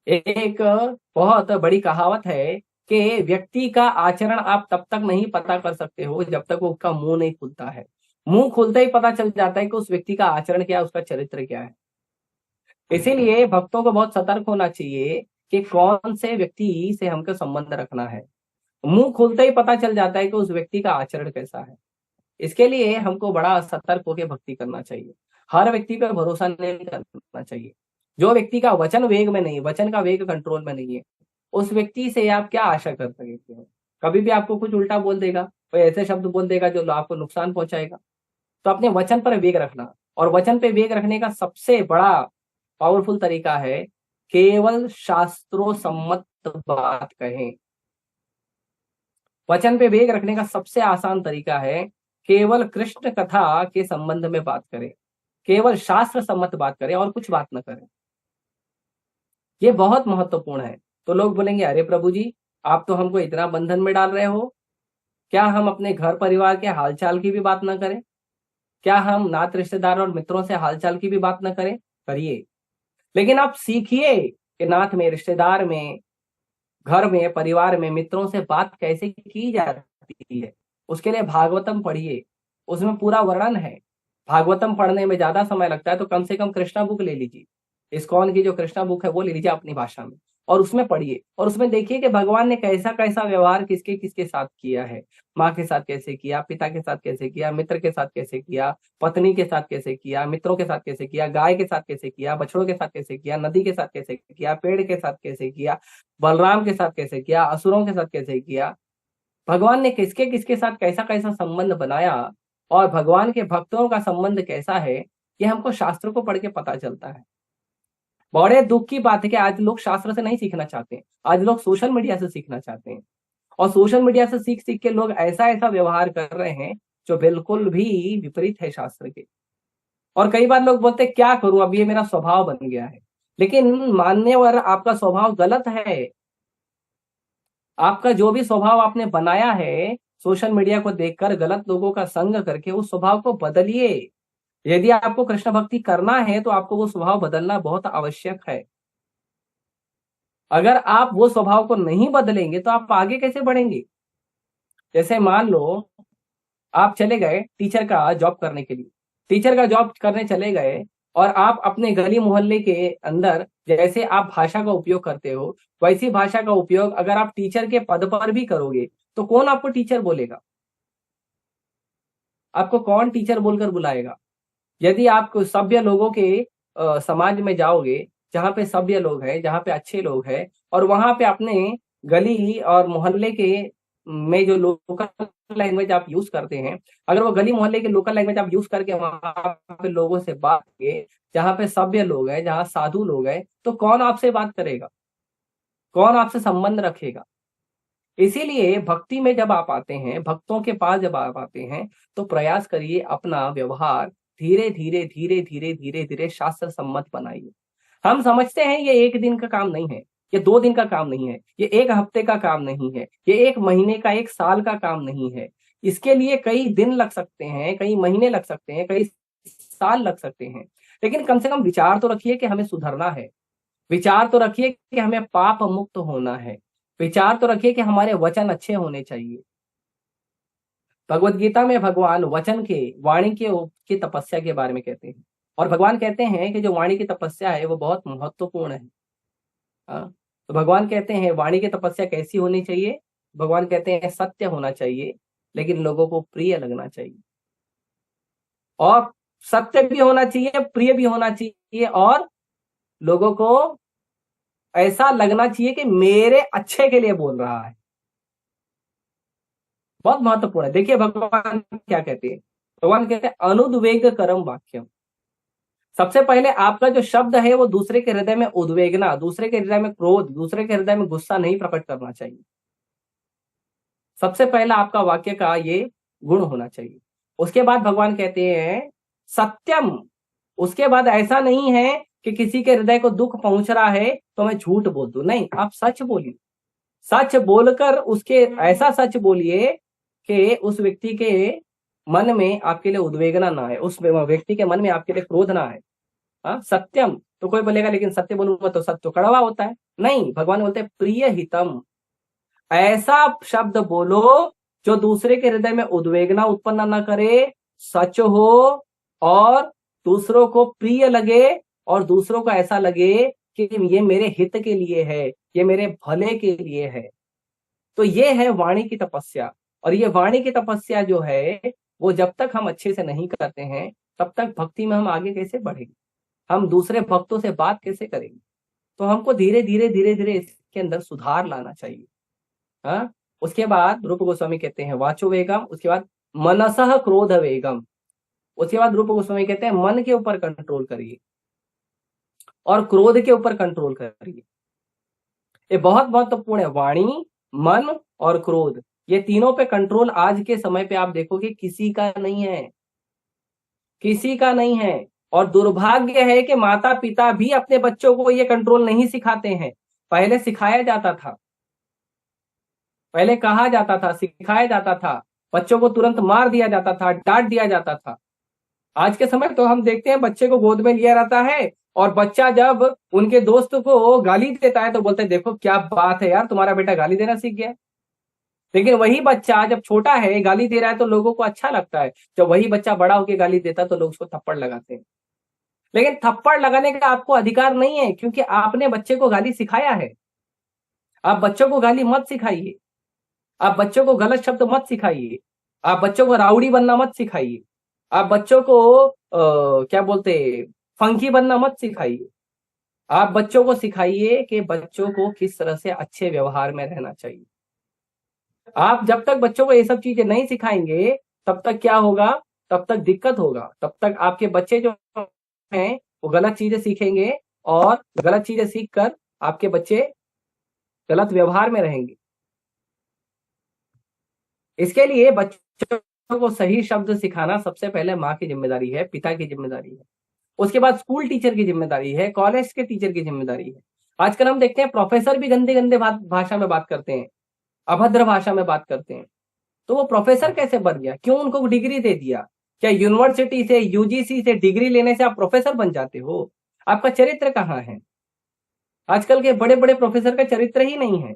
S1: एक बहुत बड़ी कहावत है कि व्यक्ति का आचरण आप तब तक नहीं पता कर सकते हो जब तक वो उसका मुंह नहीं खुलता है। मुंह खुलते ही पता चल जाता है कि उस व्यक्ति का आचरण क्या है, उसका चरित्र क्या है। इसीलिए भक्तों को बहुत सतर्क होना चाहिए कि कौन से व्यक्ति से हमको संबंध रखना है। मुंह खुलते ही पता चल जाता है कि उस व्यक्ति का आचरण कैसा है। इसके लिए हमको बड़ा सतर्क होकर भक्ति करना चाहिए। हर व्यक्ति पर भरोसा नहीं करना चाहिए। जो व्यक्ति का वचन वेग में नहीं, वचन का वेग कंट्रोल में नहीं है, उस व्यक्ति से आप क्या आशा कर सकते हो। कभी भी आपको कुछ उल्टा बोल देगा, कोई ऐसे शब्द बोल देगा जो आपको नुकसान पहुंचाएगा। तो अपने वचन पर वेग रखना, और वचन पे वेग रखने का सबसे बड़ा पावरफुल तरीका है केवल शास्त्रों सम्मत बात कहें। वचन पे वेग रखने का सबसे आसान तरीका है केवल कृष्ण कथा के संबंध में बात करें, केवल शास्त्र सम्मत बात करें और कुछ बात न करें। ये बहुत महत्वपूर्ण है। तो लोग बोलेंगे, अरे प्रभु जी, आप तो हमको इतना बंधन में डाल रहे हो, क्या हम अपने घर परिवार के हालचाल की भी बात न करें? क्या हम नात रिश्तेदार और मित्रों से हालचाल की भी बात न करें? करिए, लेकिन आप सीखिए कि नात में, रिश्तेदार में, घर में, परिवार में, मित्रों से बात कैसे की जाती है। उसके लिए भागवतम पढ़िए, उसमें पूरा वर्णन है। भागवतम पढ़ने में ज्यादा समय लगता है तो कम से कम कृष्णा बुक ले लीजिए, इस्कॉन की जो कृष्णा बुक है वो ले लीजिए अपनी भाषा में, और उसमें पढ़िए और उसमें देखिए कि भगवान ने कैसा कैसा व्यवहार किसके किसके साथ किया है। माँ के साथ कैसे किया, पिता के साथ कैसे किया, मित्र के साथ कैसे किया, पत्नी के साथ कैसे किया, मित्रों के साथ कैसे किया, गाय के साथ कैसे किया, बछड़ों के साथ कैसे किया, नदी के साथ कैसे किया, पेड़ के साथ कैसे किया, बलराम के साथ कैसे किया, असुरों के साथ कैसे किया। भगवान ने किसके किसके साथ कैसा कैसा संबंध बनाया और भगवान के भक्तों का संबंध कैसा है, ये हमको शास्त्र को पढ़ के पता चलता है। बड़े दुख की बात है कि आज लोग शास्त्र से नहीं सीखना चाहते हैं, आज लोग सोशल मीडिया से सीखना चाहते हैं। और सोशल मीडिया से सीख सीख के लोग ऐसा ऐसा व्यवहार कर रहे हैं जो बिल्कुल भी विपरीत है शास्त्र के। और कई बार लोग बोलते हैं क्या करूं, अब ये मेरा स्वभाव बन गया है। लेकिन मान्यवर आपका स्वभाव गलत है। आपका जो भी स्वभाव आपने बनाया है सोशल मीडिया को देखकर, गलत लोगों का संग करके, उस स्वभाव को बदलिए। यदि आपको कृष्ण भक्ति करना है तो आपको वो स्वभाव बदलना बहुत आवश्यक है। अगर आप वो स्वभाव को नहीं बदलेंगे तो आप आगे कैसे बढ़ेंगे। जैसे मान लो आप चले गए टीचर का जॉब करने के लिए, टीचर का जॉब करने चले गए, और आप अपने गली मोहल्ले के अंदर जैसे आप भाषा का उपयोग करते हो वैसी भाषा का उपयोग अगर आप टीचर के पद पर भी करोगे तो कौन आपको टीचर बोलेगा? आपको कौन टीचर बोलकर बुलाएगा? यदि आप सभ्य लोगों के समाज में जाओगे, जहाँ पे सभ्य लोग हैं, जहाँ पे अच्छे लोग हैं, और वहां पे अपने गली और मोहल्ले के में जो लोकल लैंग्वेज आप यूज करते हैं, अगर वो गली मोहल्ले के लोकल लैंग्वेज आप यूज करके वहां पे लोगों से बात करेंगे, जहाँ पे सभ्य लोग हैं, जहाँ साधु लोग हैं, तो कौन आपसे बात करेगा, कौन आपसे संबंध रखेगा? इसीलिए भक्ति में जब आप आते हैं, भक्तों के पास जब आप आते हैं, तो प्रयास करिए अपना व्यवहार धीरे धीरे धीरे धीरे धीरे धीरे शास्त्र सम्मत बनाइए। हम समझते हैं ये एक दिन का काम नहीं है, ये 2 दिन का काम नहीं है, ये एक हफ्ते का काम नहीं है, ये एक महीने का, एक साल का काम नहीं है। इसके लिए कई दिन लग सकते हैं, कई महीने लग सकते हैं, कई साल लग सकते हैं। लेकिन कम से कम विचार तो रखिए कि हमें सुधरना है। विचार तो रखिए कि हमें पाप मुक्त होना है। विचार तो रखिए कि हमारे वचन अच्छे होने चाहिए। भगवत गीता में भगवान वचन के, वाणी के की तपस्या के बारे में कहते हैं, और भगवान कहते हैं कि जो वाणी की तपस्या है वो बहुत महत्वपूर्ण है। हाँ, तो भगवान कहते हैं वाणी की तपस्या कैसी होनी चाहिए? भगवान कहते हैं सत्य होना चाहिए, लेकिन लोगों को प्रिय लगना चाहिए। और सत्य भी होना चाहिए, प्रिय भी होना चाहिए, और लोगों को ऐसा लगना चाहिए कि मेरे अच्छे के लिए बोल रहा है। बहुत महत्वपूर्ण है। देखिए भगवान क्या कहते हैं, भगवान कहते हैं अनुद्वेग करम वाक्यम। सबसे पहले आपका जो शब्द है वो दूसरे के हृदय में उद्वेगना, दूसरे के हृदय में क्रोध, दूसरे के हृदय में गुस्सा नहीं प्रकट करना चाहिए। सबसे पहला आपका वाक्य का ये गुण होना चाहिए। उसके बाद भगवान कहते हैं सत्यम। उसके बाद ऐसा नहीं है कि किसी के हृदय को दुख पहुंच रहा है तो मैं झूठ बोल दूं, नहीं, आप सच बोलिए। सच बोलकर उसके ऐसा सच बोलिए कि उस व्यक्ति के मन में आपके लिए उद्वेगना ना है, उस व्यक्ति के मन में आपके लिए क्रोध ना है। हाँ, सत्यम। तो कोई बोलेगा लेकिन सत्य बोलूंगा तो सत्य तो कड़वा होता है। नहीं, भगवान बोलते हैं प्रिय हितम। ऐसा शब्द बोलो जो दूसरे के हृदय में उद्वेगना उत्पन्न न करे, सच हो और दूसरों को प्रिय लगे, और दूसरों को ऐसा लगे कि ये मेरे हित के लिए है, ये मेरे भले के लिए है। तो ये है वाणी की तपस्या। और ये वाणी की तपस्या जो है वो जब तक हम अच्छे से नहीं करते हैं तब तक भक्ति में हम आगे कैसे बढ़ेंगे, हम दूसरे भक्तों से बात कैसे करेंगे। तो हमको धीरे धीरे धीरे धीरे इसके अंदर सुधार लाना चाहिए। हाँ, उसके बाद रूप गोस्वामी कहते हैं वाचो वेगम, उसके बाद मनसह क्रोध वेगम। उसके बाद रूप गोस्वामी कहते हैं मन के ऊपर कंट्रोल करिए और क्रोध के ऊपर कंट्रोल करिए। ये बहुत महत्वपूर्ण है। वाणी, मन और क्रोध, ये तीनों पे कंट्रोल आज के समय पे आप देखोगे किसी का नहीं है, किसी का नहीं है। और दुर्भाग्य है कि माता पिता भी अपने बच्चों को ये कंट्रोल नहीं सिखाते हैं। पहले सिखाया जाता था, पहले कहा जाता था, सिखाया जाता था, बच्चों को तुरंत मार दिया जाता था, डांट दिया जाता था। आज के समय तो हम देखते हैं बच्चे को गोद में लिया रहता है और बच्चा जब उनके दोस्त को गाली देता है तो बोलते हैं देखो क्या बात है यार, तुम्हारा बेटा गाली देना सीख गया। लेकिन वही बच्चा जब छोटा है गाली दे रहा है तो लोगों को अच्छा लगता है, जब वही बच्चा बड़ा होकर गाली देता है तो लोग उसको थप्पड़ लगाते हैं। लेकिन थप्पड़ लगाने का आपको अधिकार नहीं है, क्योंकि आपने बच्चे को गाली सिखाया है। आप बच्चों को गाली मत सिखाइए, आप बच्चों को गलत शब्द मत सिखाइए, आप बच्चों को राउडी बनना मत सिखाइए, आप बच्चों को क्या बोलते फंकी बनना मत सिखाइए। आप बच्चों को सिखाइए कि बच्चों को किस तरह से अच्छे व्यवहार में रहना चाहिए। आप जब तक बच्चों को ये सब चीजें नहीं सिखाएंगे तब तक क्या होगा, तब तक दिक्कत होगा, तब तक आपके बच्चे जो हैं वो गलत चीजें सीखेंगे और गलत चीजें सीख कर आपके बच्चे गलत व्यवहार में रहेंगे। इसके लिए बच्चों को सही शब्द सिखाना सबसे पहले माँ की जिम्मेदारी है, पिता की जिम्मेदारी है। उसके बाद स्कूल टीचर की जिम्मेदारी है, कॉलेज के टीचर की जिम्मेदारी है। आजकल हम देखते हैं प्रोफेसर भी गंदे गंदे भाषा में बात करते हैं, अभद्र भाषा में बात करते हैं। तो वो प्रोफेसर कैसे बन गया, क्यों उनको डिग्री दे दिया? क्या यूनिवर्सिटी से, यूजीसी से डिग्री लेने से आप प्रोफेसर बन जाते हो? आपका चरित्र कहाँ है? आजकल के बड़े बड़े प्रोफेसर का चरित्र ही नहीं है।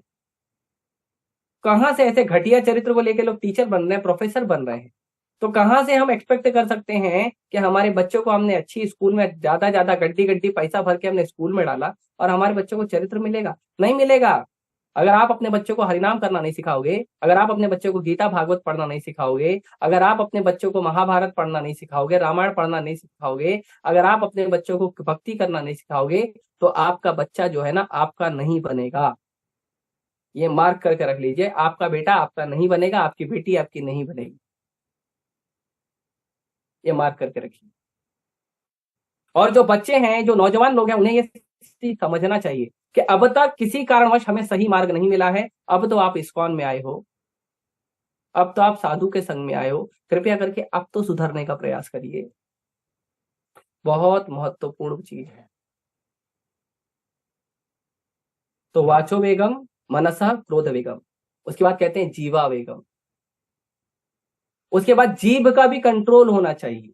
S1: कहां से ऐसे घटिया चरित्र को लेकर लोग टीचर बन रहे हैं, प्रोफेसर बन रहे हैं? तो कहां से हम एक्सपेक्ट कर सकते हैं कि हमारे बच्चों को हमने अच्छी स्कूल में ज्यादा ज्यादा गड्डी गड्डी पैसा भर के हमने स्कूल में डाला और हमारे बच्चों को चरित्र मिलेगा? नहीं मिलेगा। अगर आप अपने बच्चों को हरिनाम करना नहीं सिखाओगे, अगर आप अपने बच्चों को गीता भागवत पढ़ना नहीं सिखाओगे, अगर आप अपने बच्चों को महाभारत पढ़ना नहीं सिखाओगे, रामायण पढ़ना नहीं सिखाओगे, अगर आप अपने बच्चों को भक्ति करना नहीं सिखाओगे, तो आपका बच्चा जो है ना आपका नहीं बनेगा। ये मार्क करके रख लीजिए, आपका बेटा आपका नहीं बनेगा, आपकी बेटी आपकी नहीं बनेगी। ये मार्क करके रखिए। और जो बच्चे हैं, जो नौजवान लोग हैं, उन्हें ये समझना चाहिए कि अब तक किसी कारणवश हमें सही मार्ग नहीं मिला है। अब तो आप इस्कॉन में आए हो, अब तो आप साधु के संग में आए हो, कृपया करके अब तो सुधरने का प्रयास करिए। बहुत महत्वपूर्ण चीज है। तो वाचो वेगम, मनसः क्रोध वेगम। उसके बाद कहते हैं जीवा वेगम। उसके बाद जीभ का भी कंट्रोल होना चाहिए।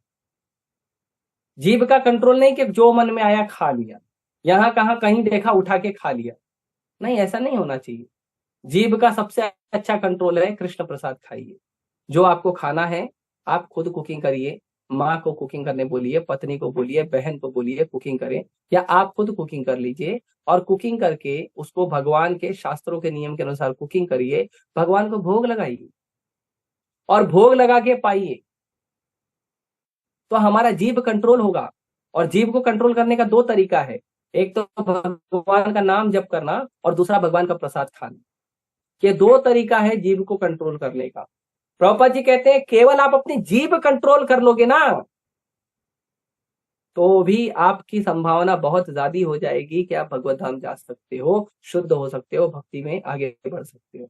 S1: जीभ का कंट्रोल नहीं कि जो मन में आया खा लिया, यहां कहां कहीं देखा उठा के खा लिया, नहीं, ऐसा नहीं होना चाहिए। जीभ का सबसे अच्छा कंट्रोल है कृष्ण प्रसाद खाइए। जो आपको खाना है आप खुद कुकिंग करिए, माँ को कुकिंग करने बोलिए, पत्नी को बोलिए, बहन को बोलिए कुकिंग करें, या आप खुद कुकिंग कर लीजिए और कुकिंग करके उसको भगवान के शास्त्रों के नियम के अनुसार कुकिंग करिए, भगवान को भोग लगाइए और भोग लगा के पाइए। तो हमारा जीभ कंट्रोल होगा। और जीभ को कंट्रोल करने का दो तरीका है, एक तो भगवान का नाम जप करना और दूसरा भगवान का प्रसाद खाना। ये दो तरीका है जीभ को कंट्रोल करने का। प्रभुपाद जी कहते हैं केवल आप अपनी जीभ कंट्रोल कर लोगे ना, तो भी आपकी संभावना बहुत ज्यादा हो जाएगी कि आप भगवत धाम जा सकते हो, शुद्ध हो सकते हो, भक्ति में आगे बढ़ सकते हो।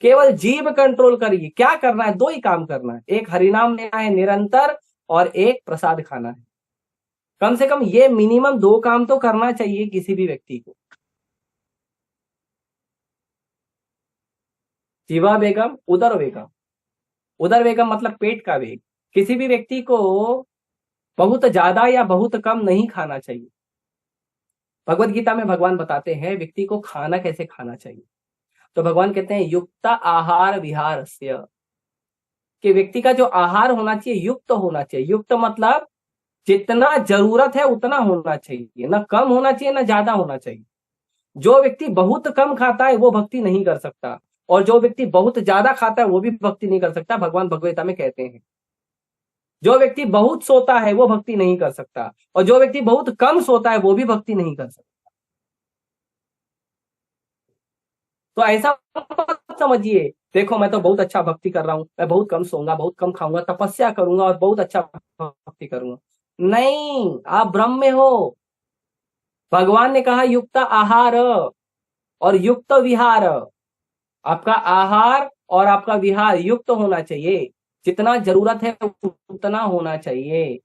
S1: केवल जीभ कंट्रोल करिए। क्या करना है? दो ही काम करना है, एक हरिनाम लेना है निरंतर और एक प्रसाद खाना है। कम से कम ये मिनिमम दो काम तो करना चाहिए किसी भी व्यक्ति को। जीवा बेगम उदर वेगम, उदर वेगम मतलब पेट का वेग। किसी भी व्यक्ति को बहुत ज्यादा या बहुत कम नहीं खाना चाहिए। भगवत गीता में भगवान बताते हैं व्यक्ति को खाना कैसे खाना चाहिए। तो भगवान कहते हैं युक्त आहार विहारस्य, कि व्यक्ति का जो आहार होना चाहिए युक्त होना चाहिए। युक्त मतलब जितना जरूरत है उतना होना चाहिए, ना कम होना चाहिए ना ज्यादा होना चाहिए। जो व्यक्ति बहुत कम खाता है वो भक्ति नहीं कर सकता, और जो व्यक्ति बहुत ज्यादा खाता है वो भी भक्ति नहीं कर सकता। भगवान भगवत गीता में कहते हैं जो व्यक्ति बहुत सोता है वो भक्ति नहीं कर सकता, और जो व्यक्ति बहुत कम सोता है वो भी भक्ति नहीं कर सकता। तो ऐसा मत समझिए, देखो मैं तो बहुत अच्छा भक्ति कर रहा हूं, मैं बहुत कम सोऊंगा, बहुत कम खाऊंगा, तपस्या करूंगा और बहुत अच्छा भक्ति करूंगा। नहीं, आप ब्रह्म में हो। भगवान ने कहा युक्त आहार और युक्त विहार। आपका आहार और आपका विहार युक्त होना चाहिए, जितना जरूरत है उतना होना चाहिए,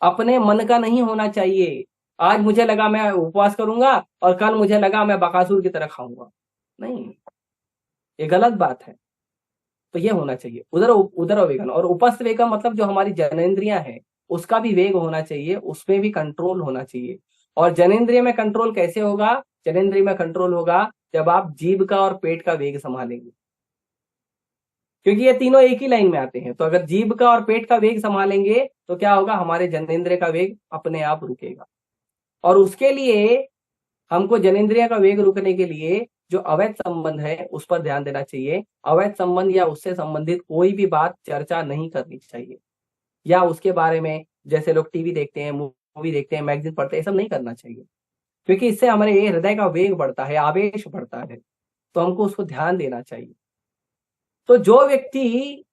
S1: अपने मन का नहीं होना चाहिए। आज मुझे लगा मैं उपवास करूंगा और कल मुझे लगा मैं बकासुर की तरह खाऊंगा, नहीं, ये गलत बात है। तो ये होना चाहिए उदर उदर वेगन। और उपस्थ वेगन मतलब जो हमारी जनेन्द्रियां हैं उसका भी वेग होना चाहिए, उसमें भी कंट्रोल होना चाहिए। और जनेन्द्रिय में कंट्रोल कैसे होगा? जनेन्द्रिय में कंट्रोल होगा जब आप जीभ का और पेट का वेग संभालेंगे, क्योंकि ये तीनों एक ही लाइन में आते हैं। तो अगर जीभ का और पेट का वेग संभालेंगे तो क्या होगा? हमारे जनेन्द्रिय का वेग अपने आप रुकेगा। और उसके लिए हमको जनेन्द्रिय का वेग रुकने के लिए जो अवैध संबंध है उस पर ध्यान देना चाहिए। अवैध संबंध या उससे संबंधित कोई भी बात चर्चा नहीं करनी चाहिए, या उसके बारे में जैसे लोग टीवी देखते हैं, मूवी देखते हैं, मैगजीन पढ़ते हैं, सब नहीं करना चाहिए, क्योंकि इससे हमारे हृदय का वेग बढ़ता है, आवेश बढ़ता है। तो हमको उसको ध्यान देना चाहिए। तो जो व्यक्ति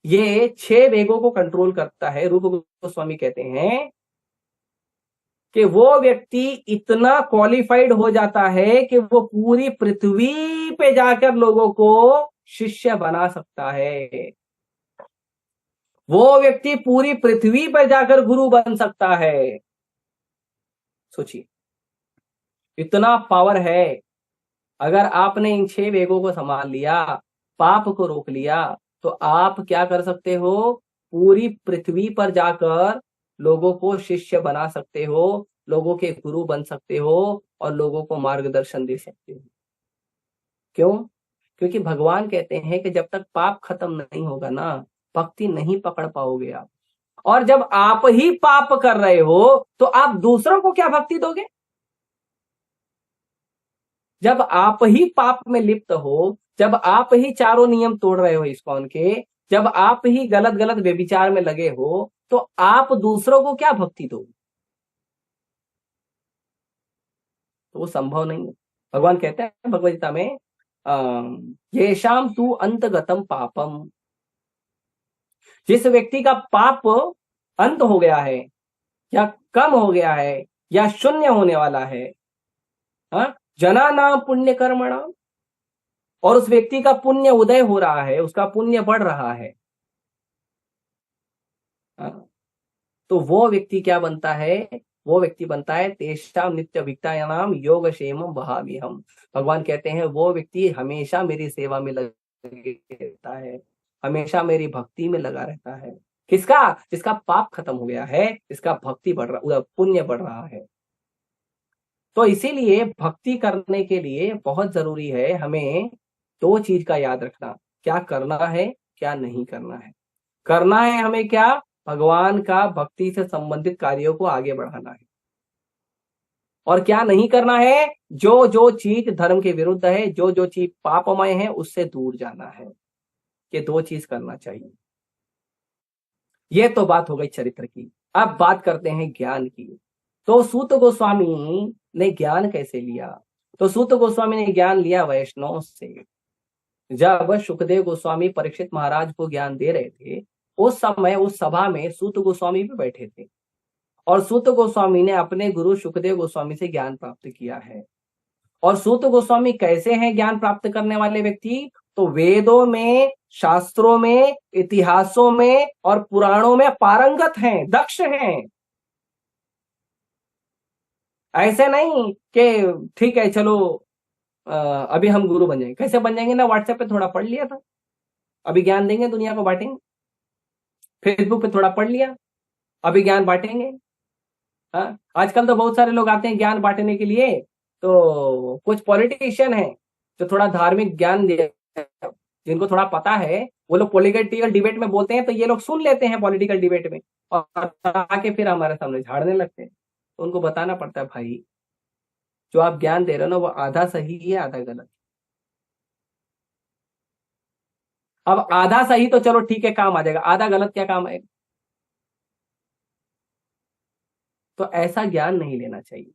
S1: ये 6 वेगों को कंट्रोल करता है, रूप गोस्वामी कहते हैं कि वो व्यक्ति इतना क्वालिफाइड हो जाता है कि वो पूरी पृथ्वी पे जाकर लोगों को शिष्य बना सकता है। वो व्यक्ति पूरी पृथ्वी पर जाकर गुरु बन सकता है। सोचिए, इतना पावर है। अगर आपने इन 6 वेगों को संभाल लिया, पाप को रोक लिया, तो आप क्या कर सकते हो? पूरी पृथ्वी पर जाकर लोगों को शिष्य बना सकते हो, लोगों के गुरु बन सकते हो और लोगों को मार्गदर्शन दे सकते हो। क्यों? क्योंकि भगवान कहते हैं कि जब तक पाप खत्म नहीं होगा ना, भक्ति नहीं पकड़ पाओगे आप। और जब आप ही पाप कर रहे हो तो आप दूसरों को क्या भक्ति दोगे? जब आप ही पाप में लिप्त हो, जब आप ही चारों नियम तोड़ रहे हो इस्कॉन के, जब आप ही गलत गलत व्यभिचार में लगे हो, तो आप दूसरों को क्या भक्ति दोगे? तो वो संभव नहीं है। भगवान कहते हैं भगवद गीता में येषाम तु अंतगतम पापम, जिस व्यक्ति का पाप अंत हो गया है या कम हो गया है या शून्य होने वाला है, जना नाम पुण्य कर्मणा, और उस व्यक्ति का पुण्य उदय हो रहा है, उसका पुण्य बढ़ रहा है, तो वो व्यक्ति क्या बनता है? वो व्यक्ति बनता है तेषाम नित्य भिक्तायानाम योग क्षेमम वहामि हम। भगवान कहते हैं वो व्यक्ति हमेशा मेरी सेवा में लगा रहता है, हमेशा मेरी भक्ति में लगा रहता है। किसका? जिसका पाप खत्म हो गया है, जिसका भक्ति बढ़ रहा, पुण्य बढ़ रहा है। तो इसीलिए भक्ति करने के लिए बहुत जरूरी है हमें दो चीज का याद रखना, क्या करना है, क्या नहीं करना है। करना है हमें क्या? भगवान का भक्ति से संबंधित कार्यों को आगे बढ़ाना है। और क्या नहीं करना है? जो जो चीज धर्म के विरुद्ध है, जो जो चीज पापमय है, उससे दूर जाना है। ये दो चीज करना चाहिए। ये तो बात हो गई चरित्र की। अब बात करते हैं ज्ञान की। तो सूत गोस्वामी ने ज्ञान कैसे लिया? तो सूत गोस्वामी ने ज्ञान लिया वैष्णव से। जब सुखदेव गोस्वामी परीक्षित महाराज को ज्ञान दे रहे थे, उस समय उस सभा में सूत गोस्वामी भी बैठे थे, और सूत गोस्वामी ने अपने गुरु सुखदेव गोस्वामी से ज्ञान प्राप्त किया है। और सूत गोस्वामी कैसे हैं ज्ञान प्राप्त करने वाले व्यक्ति? तो वेदों में, शास्त्रों में, इतिहासों में और पुराणों में पारंगत हैं, दक्ष हैं। ऐसे नहीं कि ठीक है चलो अभी हम गुरु बन जाएंगे। कैसे बन जाएंगे? ना व्हाट्सएप पे थोड़ा पढ़ लिया था, अभी ज्ञान देंगे, दुनिया को बांटेंगे। फेसबुक पे थोड़ा पढ़ लिया, अभी ज्ञान बांटेंगे। हाँ, आजकल तो बहुत सारे लोग आते हैं ज्ञान बांटने के लिए। तो कुछ पॉलिटिशियन हैं जो थोड़ा धार्मिक ज्ञान जिनको थोड़ा पता है, वो लोग पॉलिटिकल डिबेट में बोलते हैं, तो ये लोग सुन लेते हैं पॉलिटिकल डिबेट में, और आके फिर हमारे सामने झाड़ने लगते हैं। तो उनको बताना पड़ता है, भाई जो आप ज्ञान दे रहे हो ना, वो आधा सही है आधा गलत। अब आधा सही तो चलो ठीक है, काम आ जाएगा, आधा गलत क्या काम आएगा? तो ऐसा ज्ञान नहीं लेना चाहिए।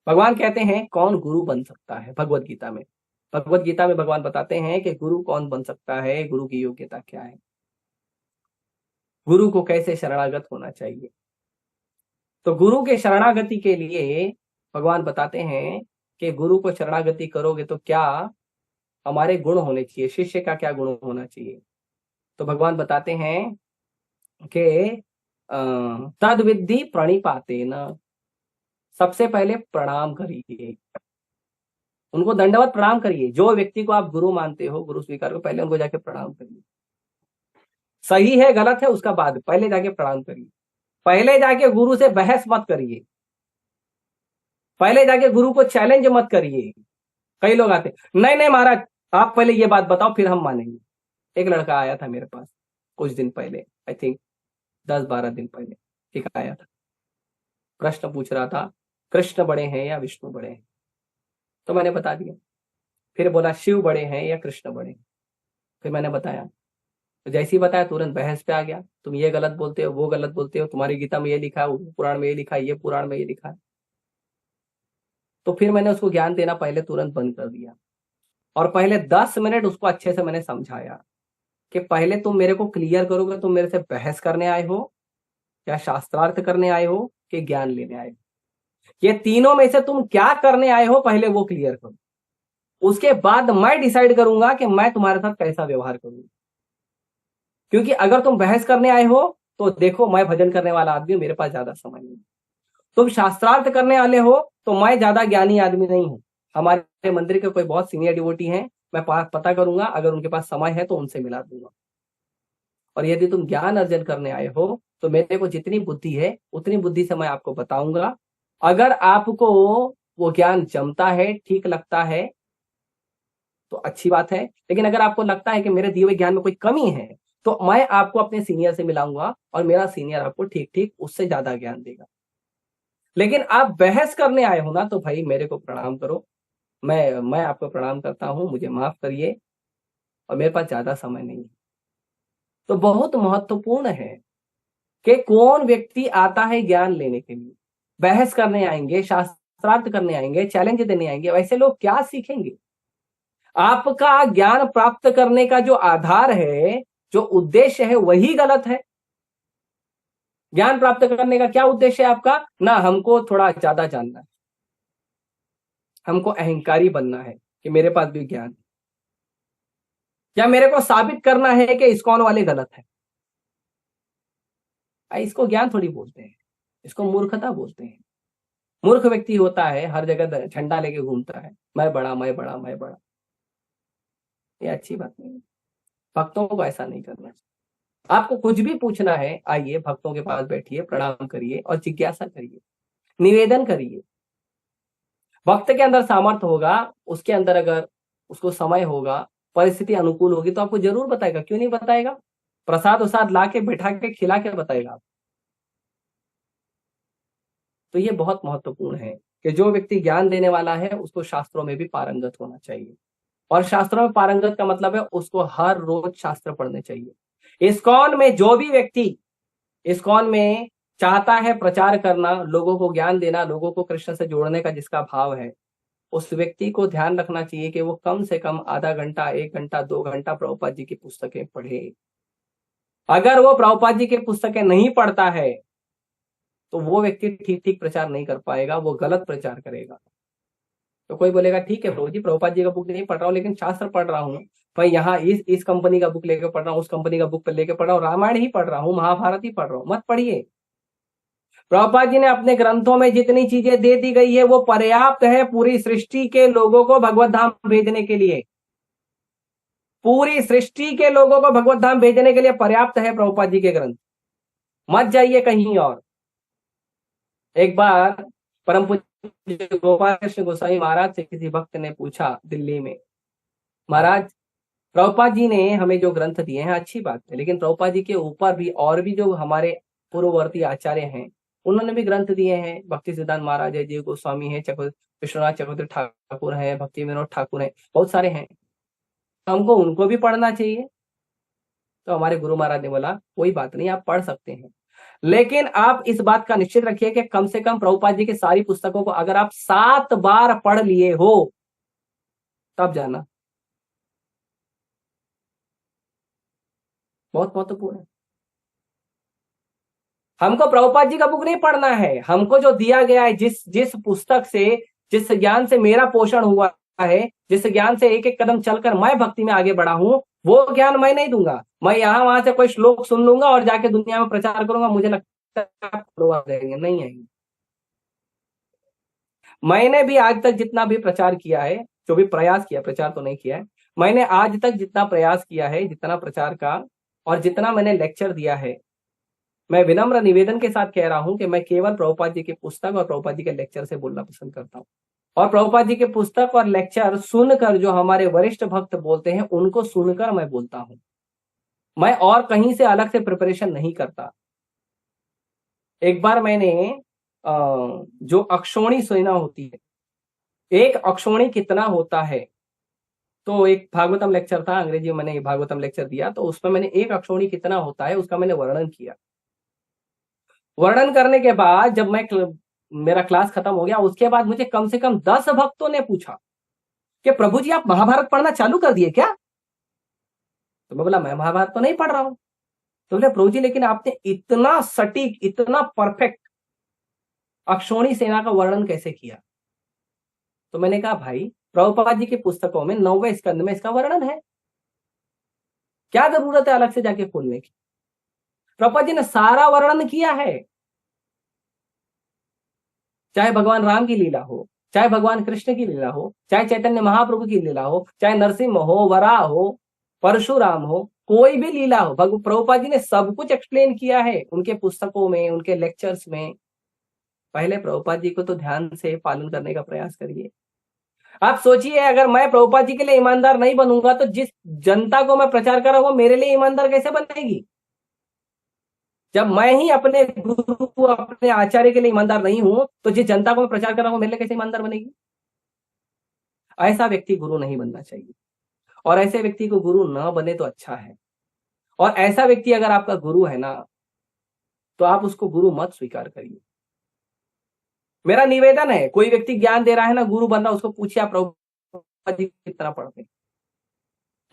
S1: भगवान कहते हैं कौन गुरु बन सकता है, भगवत गीता में। भगवत गीता में भगवान बताते हैं कि गुरु कौन बन सकता है, गुरु की योग्यता क्या है, गुरु को कैसे शरणागत होना चाहिए। तो गुरु के शरणागति के लिए भगवान बताते हैं कि गुरु को शरणागति करोगे तो क्या हमारे गुण होने चाहिए, शिष्य का क्या गुण होना चाहिए। तो भगवान बताते हैं कि तद विद्धि प्रणिपाते न, सबसे पहले प्रणाम करिए, उनको दंडवत प्रणाम करिए। जो व्यक्ति को आप गुरु मानते हो, गुरु स्वीकार करो, पहले उनको जाके प्रणाम करिए। सही है गलत है उसका बाद, पहले जाके प्रणाम करिए। पहले जाके गुरु से बहस मत करिए, पहले जाके गुरु को चैलेंज मत करिए। कई लोग आते नहीं नहीं महाराज आप पहले ये बात बताओ फिर हम मानेंगे। एक लड़का आया था मेरे पास कुछ दिन पहले, आई थिंक 10-12 दिन पहले, एक आया था, प्रश्न पूछ रहा था कृष्ण बड़े हैं या विष्णु बड़े हैं। तो मैंने बता दिया। फिर बोला शिव बड़े हैं या कृष्ण बड़े हैं। फिर मैंने बताया, तो जैसे ही बताया तुरंत बहस पे आ गया, तुम ये गलत बोलते हो, वो गलत बोलते हो, तुम्हारी गीता में ये लिखा है, वो पुराण में ये लिखा है, ये पुराण में ये लिखा है। तो फिर मैंने उसको ज्ञान देना पहले तुरंत बंद कर दिया, और पहले 10 मिनट उसको अच्छे से मैंने समझाया कि पहले तुम मेरे को क्लियर करोगे, तुम मेरे से बहस करने आए हो या शास्त्रार्थ करने आए हो कि ज्ञान लेने आए हो। ये तीनों में से तुम क्या करने आए हो, पहले वो क्लियर करो। उसके बाद मैं डिसाइड करूंगा कि मैं तुम्हारे साथ कैसा व्यवहार करूंगा। क्योंकि अगर तुम बहस करने आए हो तो देखो मैं भजन करने वाला आदमी हूं, मेरे पास ज्यादा समय नहीं। तुम शास्त्रार्थ करने वाले हो तो मैं ज्यादा ज्ञानी आदमी नहीं हूं। हमारे मंदिर के कोई बहुत सीनियर डिवोटी हैं, मैं पता करूंगा, अगर उनके पास समय है तो उनसे मिला दूंगा। और यदि तुम ज्ञान अर्जन करने आए हो तो मेरे को जितनी बुद्धि है उतनी बुद्धि से मैं आपको बताऊंगा। अगर आपको वो ज्ञान जमता है, ठीक लगता है तो अच्छी बात है, लेकिन अगर आपको लगता है कि मेरे दिए हुए ज्ञान में कोई कमी है तो मैं आपको अपने सीनियर से मिलाऊंगा, और मेरा सीनियर आपको ठीक ठीक उससे ज्यादा ज्ञान देगा। लेकिन आप बहस करने आए हो ना, तो भाई मेरे को प्रणाम करो, मैं आपको प्रणाम करता हूं, मुझे माफ करिए, और मेरे पास ज्यादा समय नहीं है। तो बहुत महत्वपूर्ण है कि कौन व्यक्ति आता है ज्ञान लेने के लिए। बहस करने आएंगे, शास्त्रार्थ करने आएंगे, चैलेंज देने आएंगे, वैसे लोग क्या सीखेंगे? आपका ज्ञान प्राप्त करने का जो आधार है, जो उद्देश्य है, वही गलत है। ज्ञान प्राप्त करने का क्या उद्देश्य है आपका? ना हमको थोड़ा ज्यादा जानना है, हमको अहंकारी बनना है कि मेरे पास भी ज्ञान है, या मेरे को साबित करना है कि इस्कॉन वाले गलत है। इसको ज्ञान थोड़ी बोलते हैं, इसको मूर्खता बोलते हैं। मूर्ख व्यक्ति होता है हर जगह झंडा लेके घूमता है, मैं बड़ा मैं बड़ा मैं बड़ा। ये अच्छी बात नहीं है, भक्तों को ऐसा नहीं करना चाहिए। आपको कुछ भी पूछना है, आइए भक्तों के पास बैठिए, प्रणाम करिए और जिज्ञासा करिए, निवेदन करिए। भक्त के अंदर सामर्थ्य होगा, उसके अंदर अगर उसको समय होगा, परिस्थिति अनुकूल होगी तो आपको जरूर बताएगा, क्यों नहीं बताएगा? प्रसाद उसाद ला के बैठा के खिला के बताएगा। तो ये बहुत महत्वपूर्ण है कि जो व्यक्ति ज्ञान देने वाला है उसको शास्त्रों में भी पारंगत होना चाहिए। और शास्त्रों में पारंगत का मतलब है उसको हर रोज शास्त्र पढ़ने चाहिए। इस्कॉन में जो भी व्यक्ति इस्कॉन में चाहता है प्रचार करना, लोगों को ज्ञान देना, लोगों को कृष्ण से जोड़ने का जिसका भाव है, उस व्यक्ति को ध्यान रखना चाहिए कि वो कम से कम आधा घंटा, 1 घंटा, 2 घंटा प्रभुपाद जी की पुस्तकें पढ़े। अगर वो प्रभुपाद जी की पुस्तकें नहीं पढ़ता है तो वो व्यक्ति ठीक ठीक प्रचार नहीं कर पाएगा, वो गलत प्रचार करेगा। तो कोई बोलेगा ठीक है प्रभु जी, प्रभुपाद जी का बुक नहीं पढ़ रहा हूँ लेकिन शास्त्र पढ़ रहा हूँ, भाई यहाँ इस कंपनी का बुक लेके पढ़ रहा हूँ, उस कंपनी का बुक लेके पढ़ रहा हूँ, रामायण ही पढ़ रहा हूँ, महाभारत ही पढ़ रहा हूँ, मत पढ़िए। प्रभुपाद जी ने अपने ग्रंथों में जितनी चीजें दे दी गई है वो पर्याप्त है पूरी सृष्टि के लोगों को भगवत धाम भेजने के लिए। पूरी सृष्टि के लोगों को भगवत धाम भेजने के लिए पर्याप्त है प्रभुपाद जी के ग्रंथ, मत जाइए कहीं और। एक बार परम पूज्य गोपाल कृष्ण गोसाई महाराज से किसी भक्त ने पूछा दिल्ली में, महाराज प्रभुपाद जी ने हमें जो ग्रंथ दिए हैं अच्छी बात है, लेकिन प्रभुपाद जी के ऊपर भी और भी जो हमारे पूर्ववर्ती आचार्य हैं उन्होंने भी ग्रंथ दिए हैं, भक्ति सिद्धांत महाराज है, जीव गोस्वामी है, विश्वनाथ चक्रवर्ती ठाकुर है, भक्ति विनोद ठाकुर है, बहुत सारे हैं, हमको उनको भी पढ़ना चाहिए। तो हमारे गुरु महाराज ने बोला कोई बात नहीं, आप पढ़ सकते हैं, लेकिन आप इस बात का निश्चित रखिए कि कम से कम प्रभुपाद जी की सारी पुस्तकों को अगर आप 7 बार पढ़ लिए हो तब जाना। बहुत महत्वपूर्ण है। हमको प्रभुपाद जी का बुक नहीं पढ़ना है, हमको जो दिया गया है, जिस जिस पुस्तक से, जिस ज्ञान से मेरा पोषण हुआ है, जिस ज्ञान से एक एक कदम चलकर मैं भक्ति में आगे बढ़ा हूं, वो ज्ञान मैं नहीं दूंगा। मैं यहां वहां से कोई श्लोक सुन लूंगा और जाके दुनिया में प्रचार करूंगा, मुझे लगता है आप जाएंगे, नहीं आएंगे। मैंने भी आज तक जितना भी प्रचार किया है, जो भी प्रयास किया, प्रचार तो नहीं किया है, मैंने आज तक जितना प्रयास किया है, जितना प्रचार का और जितना मैंने लेक्चर दिया है, मैं विनम्र निवेदन के साथ कह रहा हूं कि मैं केवल प्रभुपाद जी की पुस्तक और प्रभुपाद जी के लेक्चर से बोलना पसंद करता हूं। और प्रभुपाद जी के पुस्तक और लेक्चर सुनकर जो हमारे वरिष्ठ भक्त बोलते हैं उनको सुनकर मैं बोलता हूं, मैं और कहीं से अलग से प्रिपरेशन नहीं करता। एक बार मैंने जो अक्षोणी सेना होती है, एक अक्षोणी कितना होता है, तो एक भागवतम लेक्चर था, अंग्रेजी में मैंने भागवतम लेक्चर दिया, तो उसमें मैंने एक अक्षोणी कितना होता है उसका मैंने वर्णन किया। वर्णन करने के बाद जब मेरा क्लास खत्म हो गया, उसके बाद मुझे कम से कम 10 भक्तों ने पूछा कि प्रभु जी आप महाभारत पढ़ना चालू कर दिए क्या? तो मैं बोला मैं महाभारत तो नहीं पढ़ रहा हूं। तो बोले प्रभु जी लेकिन आपने इतना सटीक, इतना परफेक्ट अक्षोणी सेना का वर्णन कैसे किया? तो मैंने कहा भाई प्रभुपाद जी की पुस्तकों में 9वें स्कंद में इसका वर्णन है, क्या जरूरत है अलग से जाके खोलने की? प्रभुपाद जी ने सारा वर्णन किया है, चाहे भगवान राम की लीला हो, चाहे भगवान कृष्ण की लीला हो, चाहे चैतन्य महाप्रभु की लीला हो, चाहे नरसिंह हो, वराह हो, परशुराम हो, कोई भी लीला हो, प्रभुपाद जी ने सब कुछ एक्सप्लेन किया है उनके पुस्तकों में, उनके लेक्चर्स में। पहले प्रभुपाद जी को तो ध्यान से पालन करने का प्रयास करिए। आप सोचिए अगर मैं प्रभुपाद जी के लिए ईमानदार नहीं बनूंगा तो जिस जनता को मैं प्रचार कर रहा हूं वो मेरे लिए ईमानदार कैसे बनेगी? जब मैं ही अपने गुरु, अपने आचार्य के लिए ईमानदार नहीं हूं तो जिस जनता को मैं प्रचार कर रहा हूं मेरे लिए कैसे ईमानदार बनेगी? ऐसा व्यक्ति गुरु नहीं बनना चाहिए, और ऐसे व्यक्ति को गुरु न बने तो अच्छा है। और ऐसा व्यक्ति अगर आपका गुरु है ना तो आप उसको गुरु मत स्वीकार करिए। मेरा निवेदन है, कोई व्यक्ति ज्ञान दे रहा है ना, गुरु बन रहा, उसको पूछिए आप प्रभुपाद जी कितना पढ़ते हैं।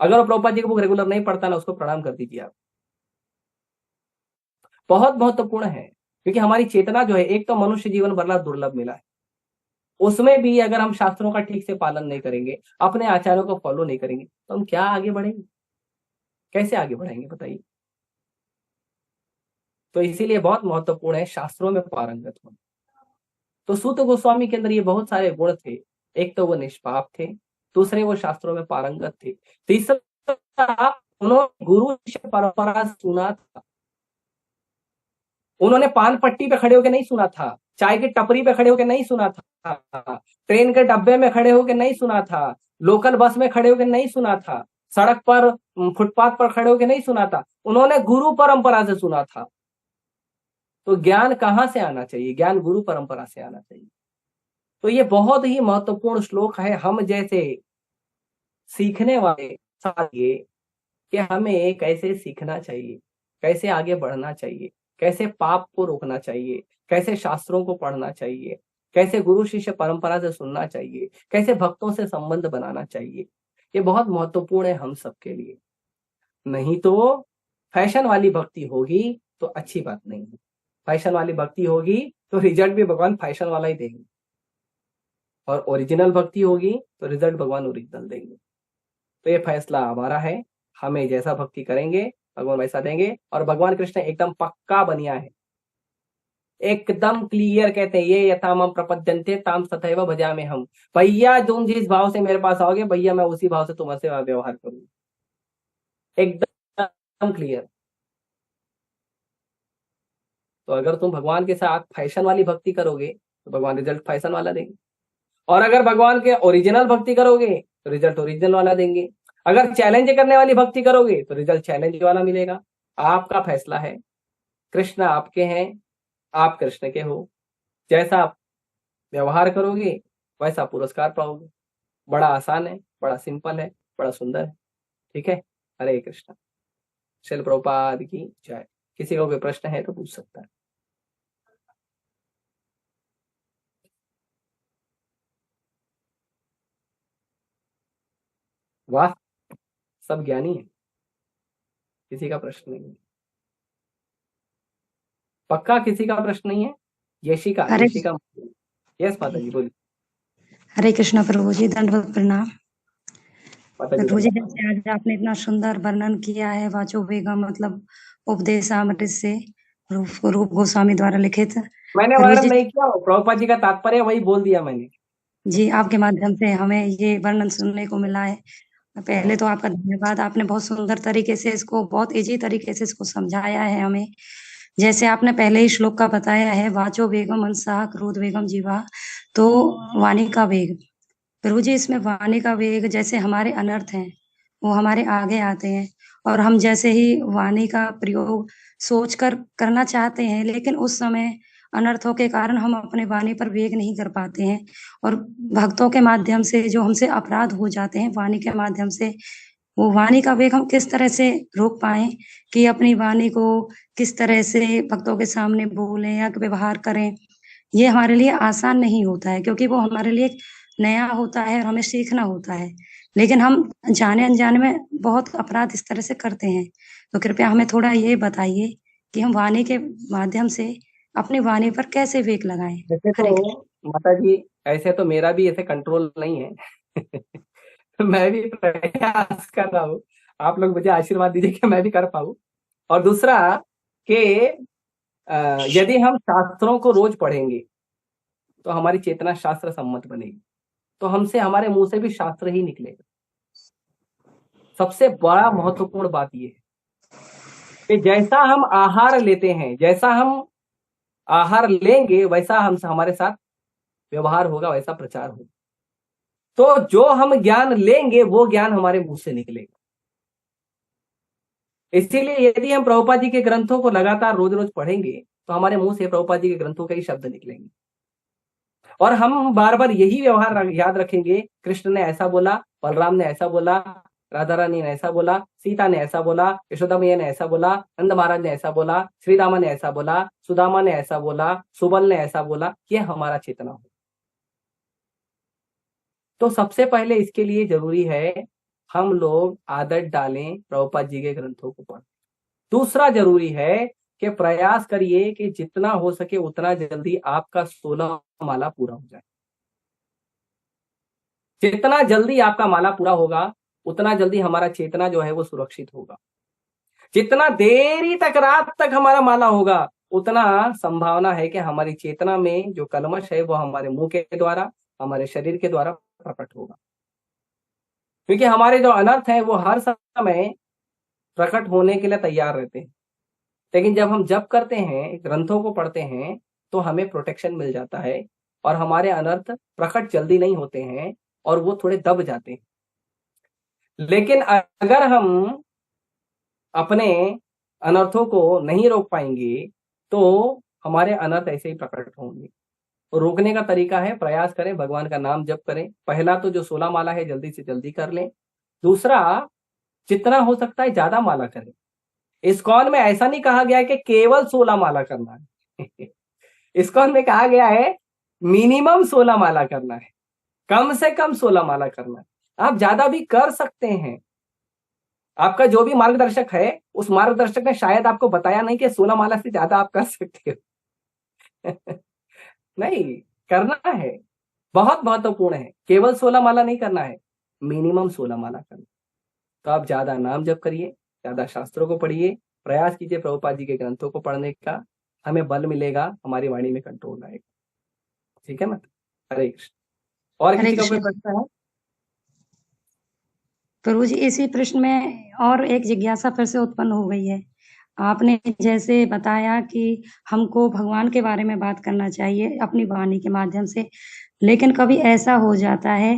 S1: अगर वो प्रभुपाद जी का बुक रेगुलर नहीं पढ़ता ना, उसको प्रणाम कर दीजिए आप। बहुत महत्वपूर्ण है, क्योंकि हमारी चेतना जो है, एक तो मनुष्य जीवन बड़ा दुर्लभ मिला है, उसमें भी अगर हम शास्त्रों का ठीक से पालन नहीं करेंगे, अपने आचार्यों को फॉलो नहीं करेंगे, तो हम क्या आगे बढ़ेंगे? कैसे आगे बढ़ेंगे बताइए? तो इसीलिए बहुत महत्वपूर्ण है शास्त्रों में पारंगत होना। तो सूत गोस्वामी के अंदर ये बहुत सारे गुण थे। एक तो वो निष्पाप थे, दूसरे वो शास्त्रों में पारंगत थे, तीसरा उन्होंने गुरु शिष्य परंपरा सुना था। उन्होंने पान पट्टी पे खड़े होकर नहीं सुना था, चाय की टपरी पे खड़े होकर नहीं सुना था, ट्रेन के डब्बे में खड़े होकर नहीं सुना था, लोकल बस में खड़े होकर नहीं सुना था, सड़क पर फुटपाथ पर खड़े होकर नहीं सुना था, उन्होंने गुरु परंपरा से सुना था। तो ज्ञान कहां से आना चाहिए? ज्ञान गुरु परंपरा से आना चाहिए। तो ये बहुत ही महत्वपूर्ण श्लोक है हम जैसे सीखने वाले साथ, ये कि हमें कैसे सीखना चाहिए, कैसे आगे बढ़ना चाहिए, कैसे पाप को रोकना चाहिए, कैसे शास्त्रों को पढ़ना चाहिए, कैसे गुरु शिष्य परंपरा से सुनना चाहिए, कैसे भक्तों से संबंध बनाना चाहिए। ये बहुत महत्वपूर्ण है हम सबके लिए। नहीं तो फैशन वाली भक्ति होगी तो अच्छी बात नहीं है। फैशन वाली भक्ति होगी तो रिजल्ट भी भगवान फैशन वाला ही देंगे, और ओरिजिनल भक्ति होगी तो रिजल्ट भगवान ओरिजिनल देंगे। तो ये फैसला हमारा है, हमें जैसा भक्ति करेंगे भगवान वैसा देंगे। और भगवान कृष्ण एकदम पक्का बनिया है, एकदम क्लियर कहते हैं, ये यथामम प्रपद्यन्ते ताम तथैव भजामि हम। भैया तुम जिस भाव से मेरे पास आओगे भैया मैं उसी भाव से तुमसे व्यवहार करूंगा, एकदम क्लियर। तो अगर तुम भगवान के साथ फैशन वाली भक्ति करोगे तो भगवान रिजल्ट फैशन वाला देंगे, और अगर भगवान के ओरिजिनल भक्ति करोगे तो रिजल्ट ओरिजिनल वाला देंगे। अगर चैलेंज करने वाली भक्ति करोगे तो रिजल्ट चैलेंज वाला मिलेगा। आपका फैसला है, कृष्ण आपके हैं, आप कृष्ण के हो। जैसा आप व्यवहार करोगे वैसा पुरस्कार पाओगे। बड़ा आसान है, बड़ा सिंपल है, बड़ा सुंदर है। ठीक है, हरे कृष्ण। शिल प्रभुपाद की जय। किसी को कोई प्रश्न है तो पूछ सकता है। वाह, सब ज्ञानी है, किसी का प्रश्न नहीं है। पक्का किसी का प्रश्न नहीं है। यशिका,
S3: हरे
S1: यशिका, यस माता जी बोलिए।
S3: हरे कृष्णा प्रभु जी, दंडवत प्रणाम।
S1: माता जी
S3: प्रभु जी,
S1: धन्यवाद।
S3: जैसे आज आपने इतना सुंदर वर्णन किया है वाचो वेगम मतलब उपदेशामृत से, रूप गोस्वामी द्वारा लिखित।
S1: मैंने
S3: प्रभु
S1: वर्णन
S3: जी,
S1: नहीं किया, प्रभुपाद जी का तात्पर्य वही बोल दिया मैंने।
S3: जी आपके माध्यम से हमें ये वर्णन सुनने को मिला है। पहले तो आपका धन्यवाद, आपने बहुत सुंदर तरीके से इसको, बहुत इजी तरीके से इसको समझाया है हमें। जैसे आपने पहले ही श्लोक का बताया है, वाचो वेगम मनसा क्रोध वेगम जीवा, तो वाणी का वेग। प्रभु जी, इसमें वाणी का वेग, जैसे हमारे अनर्थ हैं वो हमारे आगे आते हैं, और हम जैसे ही वाणी का प्रयोग सोचकर करना चाहते हैं, लेकिन उस समय अनर्थों के कारण हम अपने वाणी पर वेग नहीं कर पाते हैं, और भक्तों के माध्यम से जो हमसे अपराध हो जाते हैं वाणी के माध्यम से, वो वाणी का वेग हम किस तरह से रोक पाए कि अपनी वाणी को किस तरह से भक्तों के सामने बोलें या व्यवहार करें। ये हमारे लिए आसान नहीं होता है, क्योंकि वो हमारे लिए नया होता है और हमें सीखना होता है, लेकिन हम जाने अनजाने में बहुत अपराध इस तरह से करते हैं। तो कृपया हमें थोड़ा ये बताइए कि हम वाणी के माध्यम से अपनी वाणी पर कैसे वेग लगाएं।
S1: वैसे
S3: हरे
S1: तो माता जी, ऐसे तो मेरा भी ऐसे कंट्रोल नहीं है। मैं भी प्रयास कर रहा हूँ, आप लोग मुझे आशीर्वाद दीजिए कि मैं भी कर पाऊँ। और दूसरा कि यदि हम शास्त्रों को रोज पढ़ेंगे तो हमारी चेतना शास्त्र सम्मत बनेगी, तो हमसे, हमारे मुंह से भी शास्त्र ही निकलेगा। सबसे बड़ा महत्वपूर्ण बात यह है कि जैसा हम आहार लेते हैं, जैसा हम आहार लेंगे वैसा हम हमारे साथ व्यवहार होगा, वैसा प्रचार होगा। तो जो हम ज्ञान लेंगे वो ज्ञान हमारे मुंह से निकलेगा। इसीलिए यदि हम प्रभुपाद जी के ग्रंथों को लगातार रोज रोज पढ़ेंगे तो हमारे मुंह से प्रभुपाद जी के ग्रंथों के ही शब्द निकलेंगे, और हम बार बार यही व्यवहार याद रखेंगे। कृष्ण ने ऐसा बोला, बलराम ने ऐसा बोला, राधा रानी ने ऐसा बोला, सीता ने ऐसा बोला, यशोदा मैया ने ऐसा बोला, नंद महाराज ने ऐसा बोला, श्री रामा ने ऐसा बोला, सुदामा ने ऐसा बोला, सुबल ने ऐसा बोला। ये हमारा चेतना हो। तो सबसे पहले इसके लिए जरूरी है हम लोग आदत डालें प्रभुपाद जी के ग्रंथों को पढ़ें। दूसरा जरूरी है कि प्रयास करिए कि जितना हो सके उतना जल्दी आपका 16 माला पूरा हो जाए। जितना जल्दी आपका माला पूरा होगा उतना जल्दी हमारा चेतना जो है वो सुरक्षित होगा। जितना देरी तक, रात तक हमारा माला होगा, उतना संभावना है कि हमारी चेतना में जो कलमश है वो हमारे मुंह के द्वारा, हमारे शरीर के द्वारा प्रकट होगा। क्योंकि हमारे जो अनर्थ है वो हर समय प्रकट होने के लिए तैयार रहते हैं, लेकिन जब हम जप करते हैं, ग्रंथों को पढ़ते हैं, तो हमें प्रोटेक्शन मिल जाता है और हमारे अनर्थ प्रकट जल्दी नहीं होते हैं और वो थोड़े दब जाते हैं। लेकिन अगर हम अपने अनर्थों को नहीं रोक पाएंगे तो हमारे अनर्थ ऐसे ही प्रकट होंगे। तो रोकने का तरीका है, प्रयास करें, भगवान का नाम जप करें। पहला तो जो 16 माला है जल्दी से जल्दी कर लें। दूसरा, जितना हो सकता है ज्यादा माला करें। इस्कॉन में ऐसा नहीं कहा गया है कि केवल 16 माला करना है। इस्कॉन में कहा गया है मिनिमम 16 माला करना है, कम से कम 16 माला करना है। आप ज्यादा भी कर सकते हैं। आपका जो भी मार्गदर्शक है, उस मार्गदर्शक ने शायद आपको बताया नहीं कि 16 माला से ज्यादा आप कर सकते हो। नहीं, करना है, बहुत महत्वपूर्ण है। केवल 16 माला नहीं करना है, मिनिमम 16 माला करना। तो आप ज्यादा नाम जप करिए, ज्यादा शास्त्रों को पढ़िए, प्रयास कीजिए प्रभुपाद जी के ग्रंथों को पढ़ने का। हमें बल मिलेगा, हमारी वाणी में कंट्रोल आएगा। ठीक है मत। हरे कृष्ण। और
S3: हरे
S1: किसी का कोई
S3: कृष्ण।
S1: प्रश्न है?
S3: प्रभु जी, इसी प्रश्न में और एक जिज्ञासा फिर से उत्पन्न हो गई है। आपने जैसे बताया कि हमको भगवान के बारे में बात करना चाहिए अपनी वाणी के माध्यम से, लेकिन कभी ऐसा हो जाता है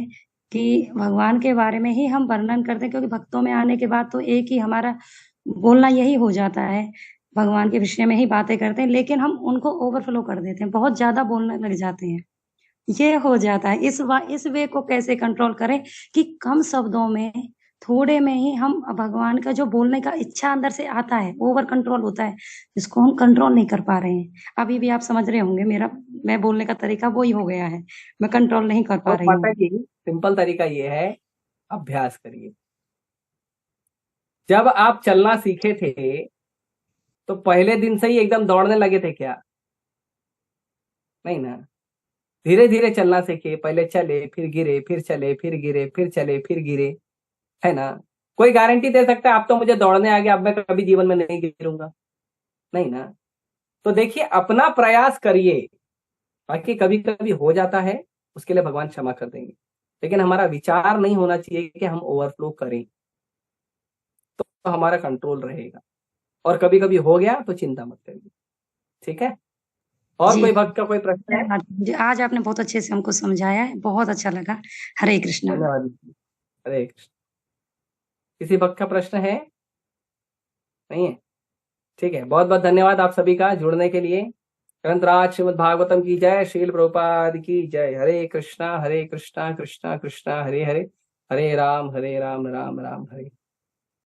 S3: कि भगवान के बारे में ही हम वर्णन करते हैं, क्योंकि भक्तों में आने के बाद तो एक ही हमारा बोलना यही हो जाता है, भगवान के विषय में ही बातें करते हैं, लेकिन हम उनको ओवरफ्लो कर देते हैं, बहुत ज्यादा बोलने लग जाते हैं। ये हो जाता है। इस वे को कैसे कंट्रोल करें कि कम शब्दों में, थोड़े में ही हम भगवान का जो बोलने का इच्छा अंदर से आता है, ओवर कंट्रोल होता है, जिसको हम कंट्रोल नहीं कर पा रहे हैं। अभी भी आप समझ रहे होंगे, मैं बोलने का तरीका वही हो गया है, मैं कंट्रोल नहीं कर पा
S1: तो
S3: रही
S1: माता
S3: हूँ।
S1: जी, सिंपल तरीका ये है, अभ्यास करिए। जब आप चलना सीखे थे तो पहले दिन से ही एकदम दौड़ने लगे थे क्या? नहीं ना। धीरे धीरे चलना सीखे, पहले चले फिर गिरे, फिर चले फिर गिरे, फिर चले फिर गिरे, है ना। कोई गारंटी दे सकता है आप तो मुझे दौड़ने आ गया, अब मैं कभी जीवन में नहीं गिरूंगा? नहीं ना। तो देखिए, अपना प्रयास करिए, बाकी कभी कभी हो जाता है, उसके लिए भगवान क्षमा कर देंगे। लेकिन हमारा विचार नहीं होना चाहिए कि हम ओवरफ्लो करें, तो हमारा कंट्रोल रहेगा। और कभी कभी हो गया तो चिंता मत करिए। ठीक है। और
S3: जी,
S1: कोई भक्त का कोई प्रश्न है?
S3: धन्यवाद जी। आज आपने बहुत अच्छे से हमको समझाया है, बहुत अच्छा लगा। हरे कृष्णा।
S1: धन्यवाद। हरे कृष्ण। किसी भक्त का प्रश्न है? नहीं है? ठीक है, बहुत बहुत धन्यवाद आप सभी का जुड़ने के लिए। ग्रंथराज श्रीमद् भागवतम की जय, श्रील प्रभुपाद की जय। हरे कृष्णा कृष्णा कृष्णा हरे हरे, हरे राम राम राम हरे।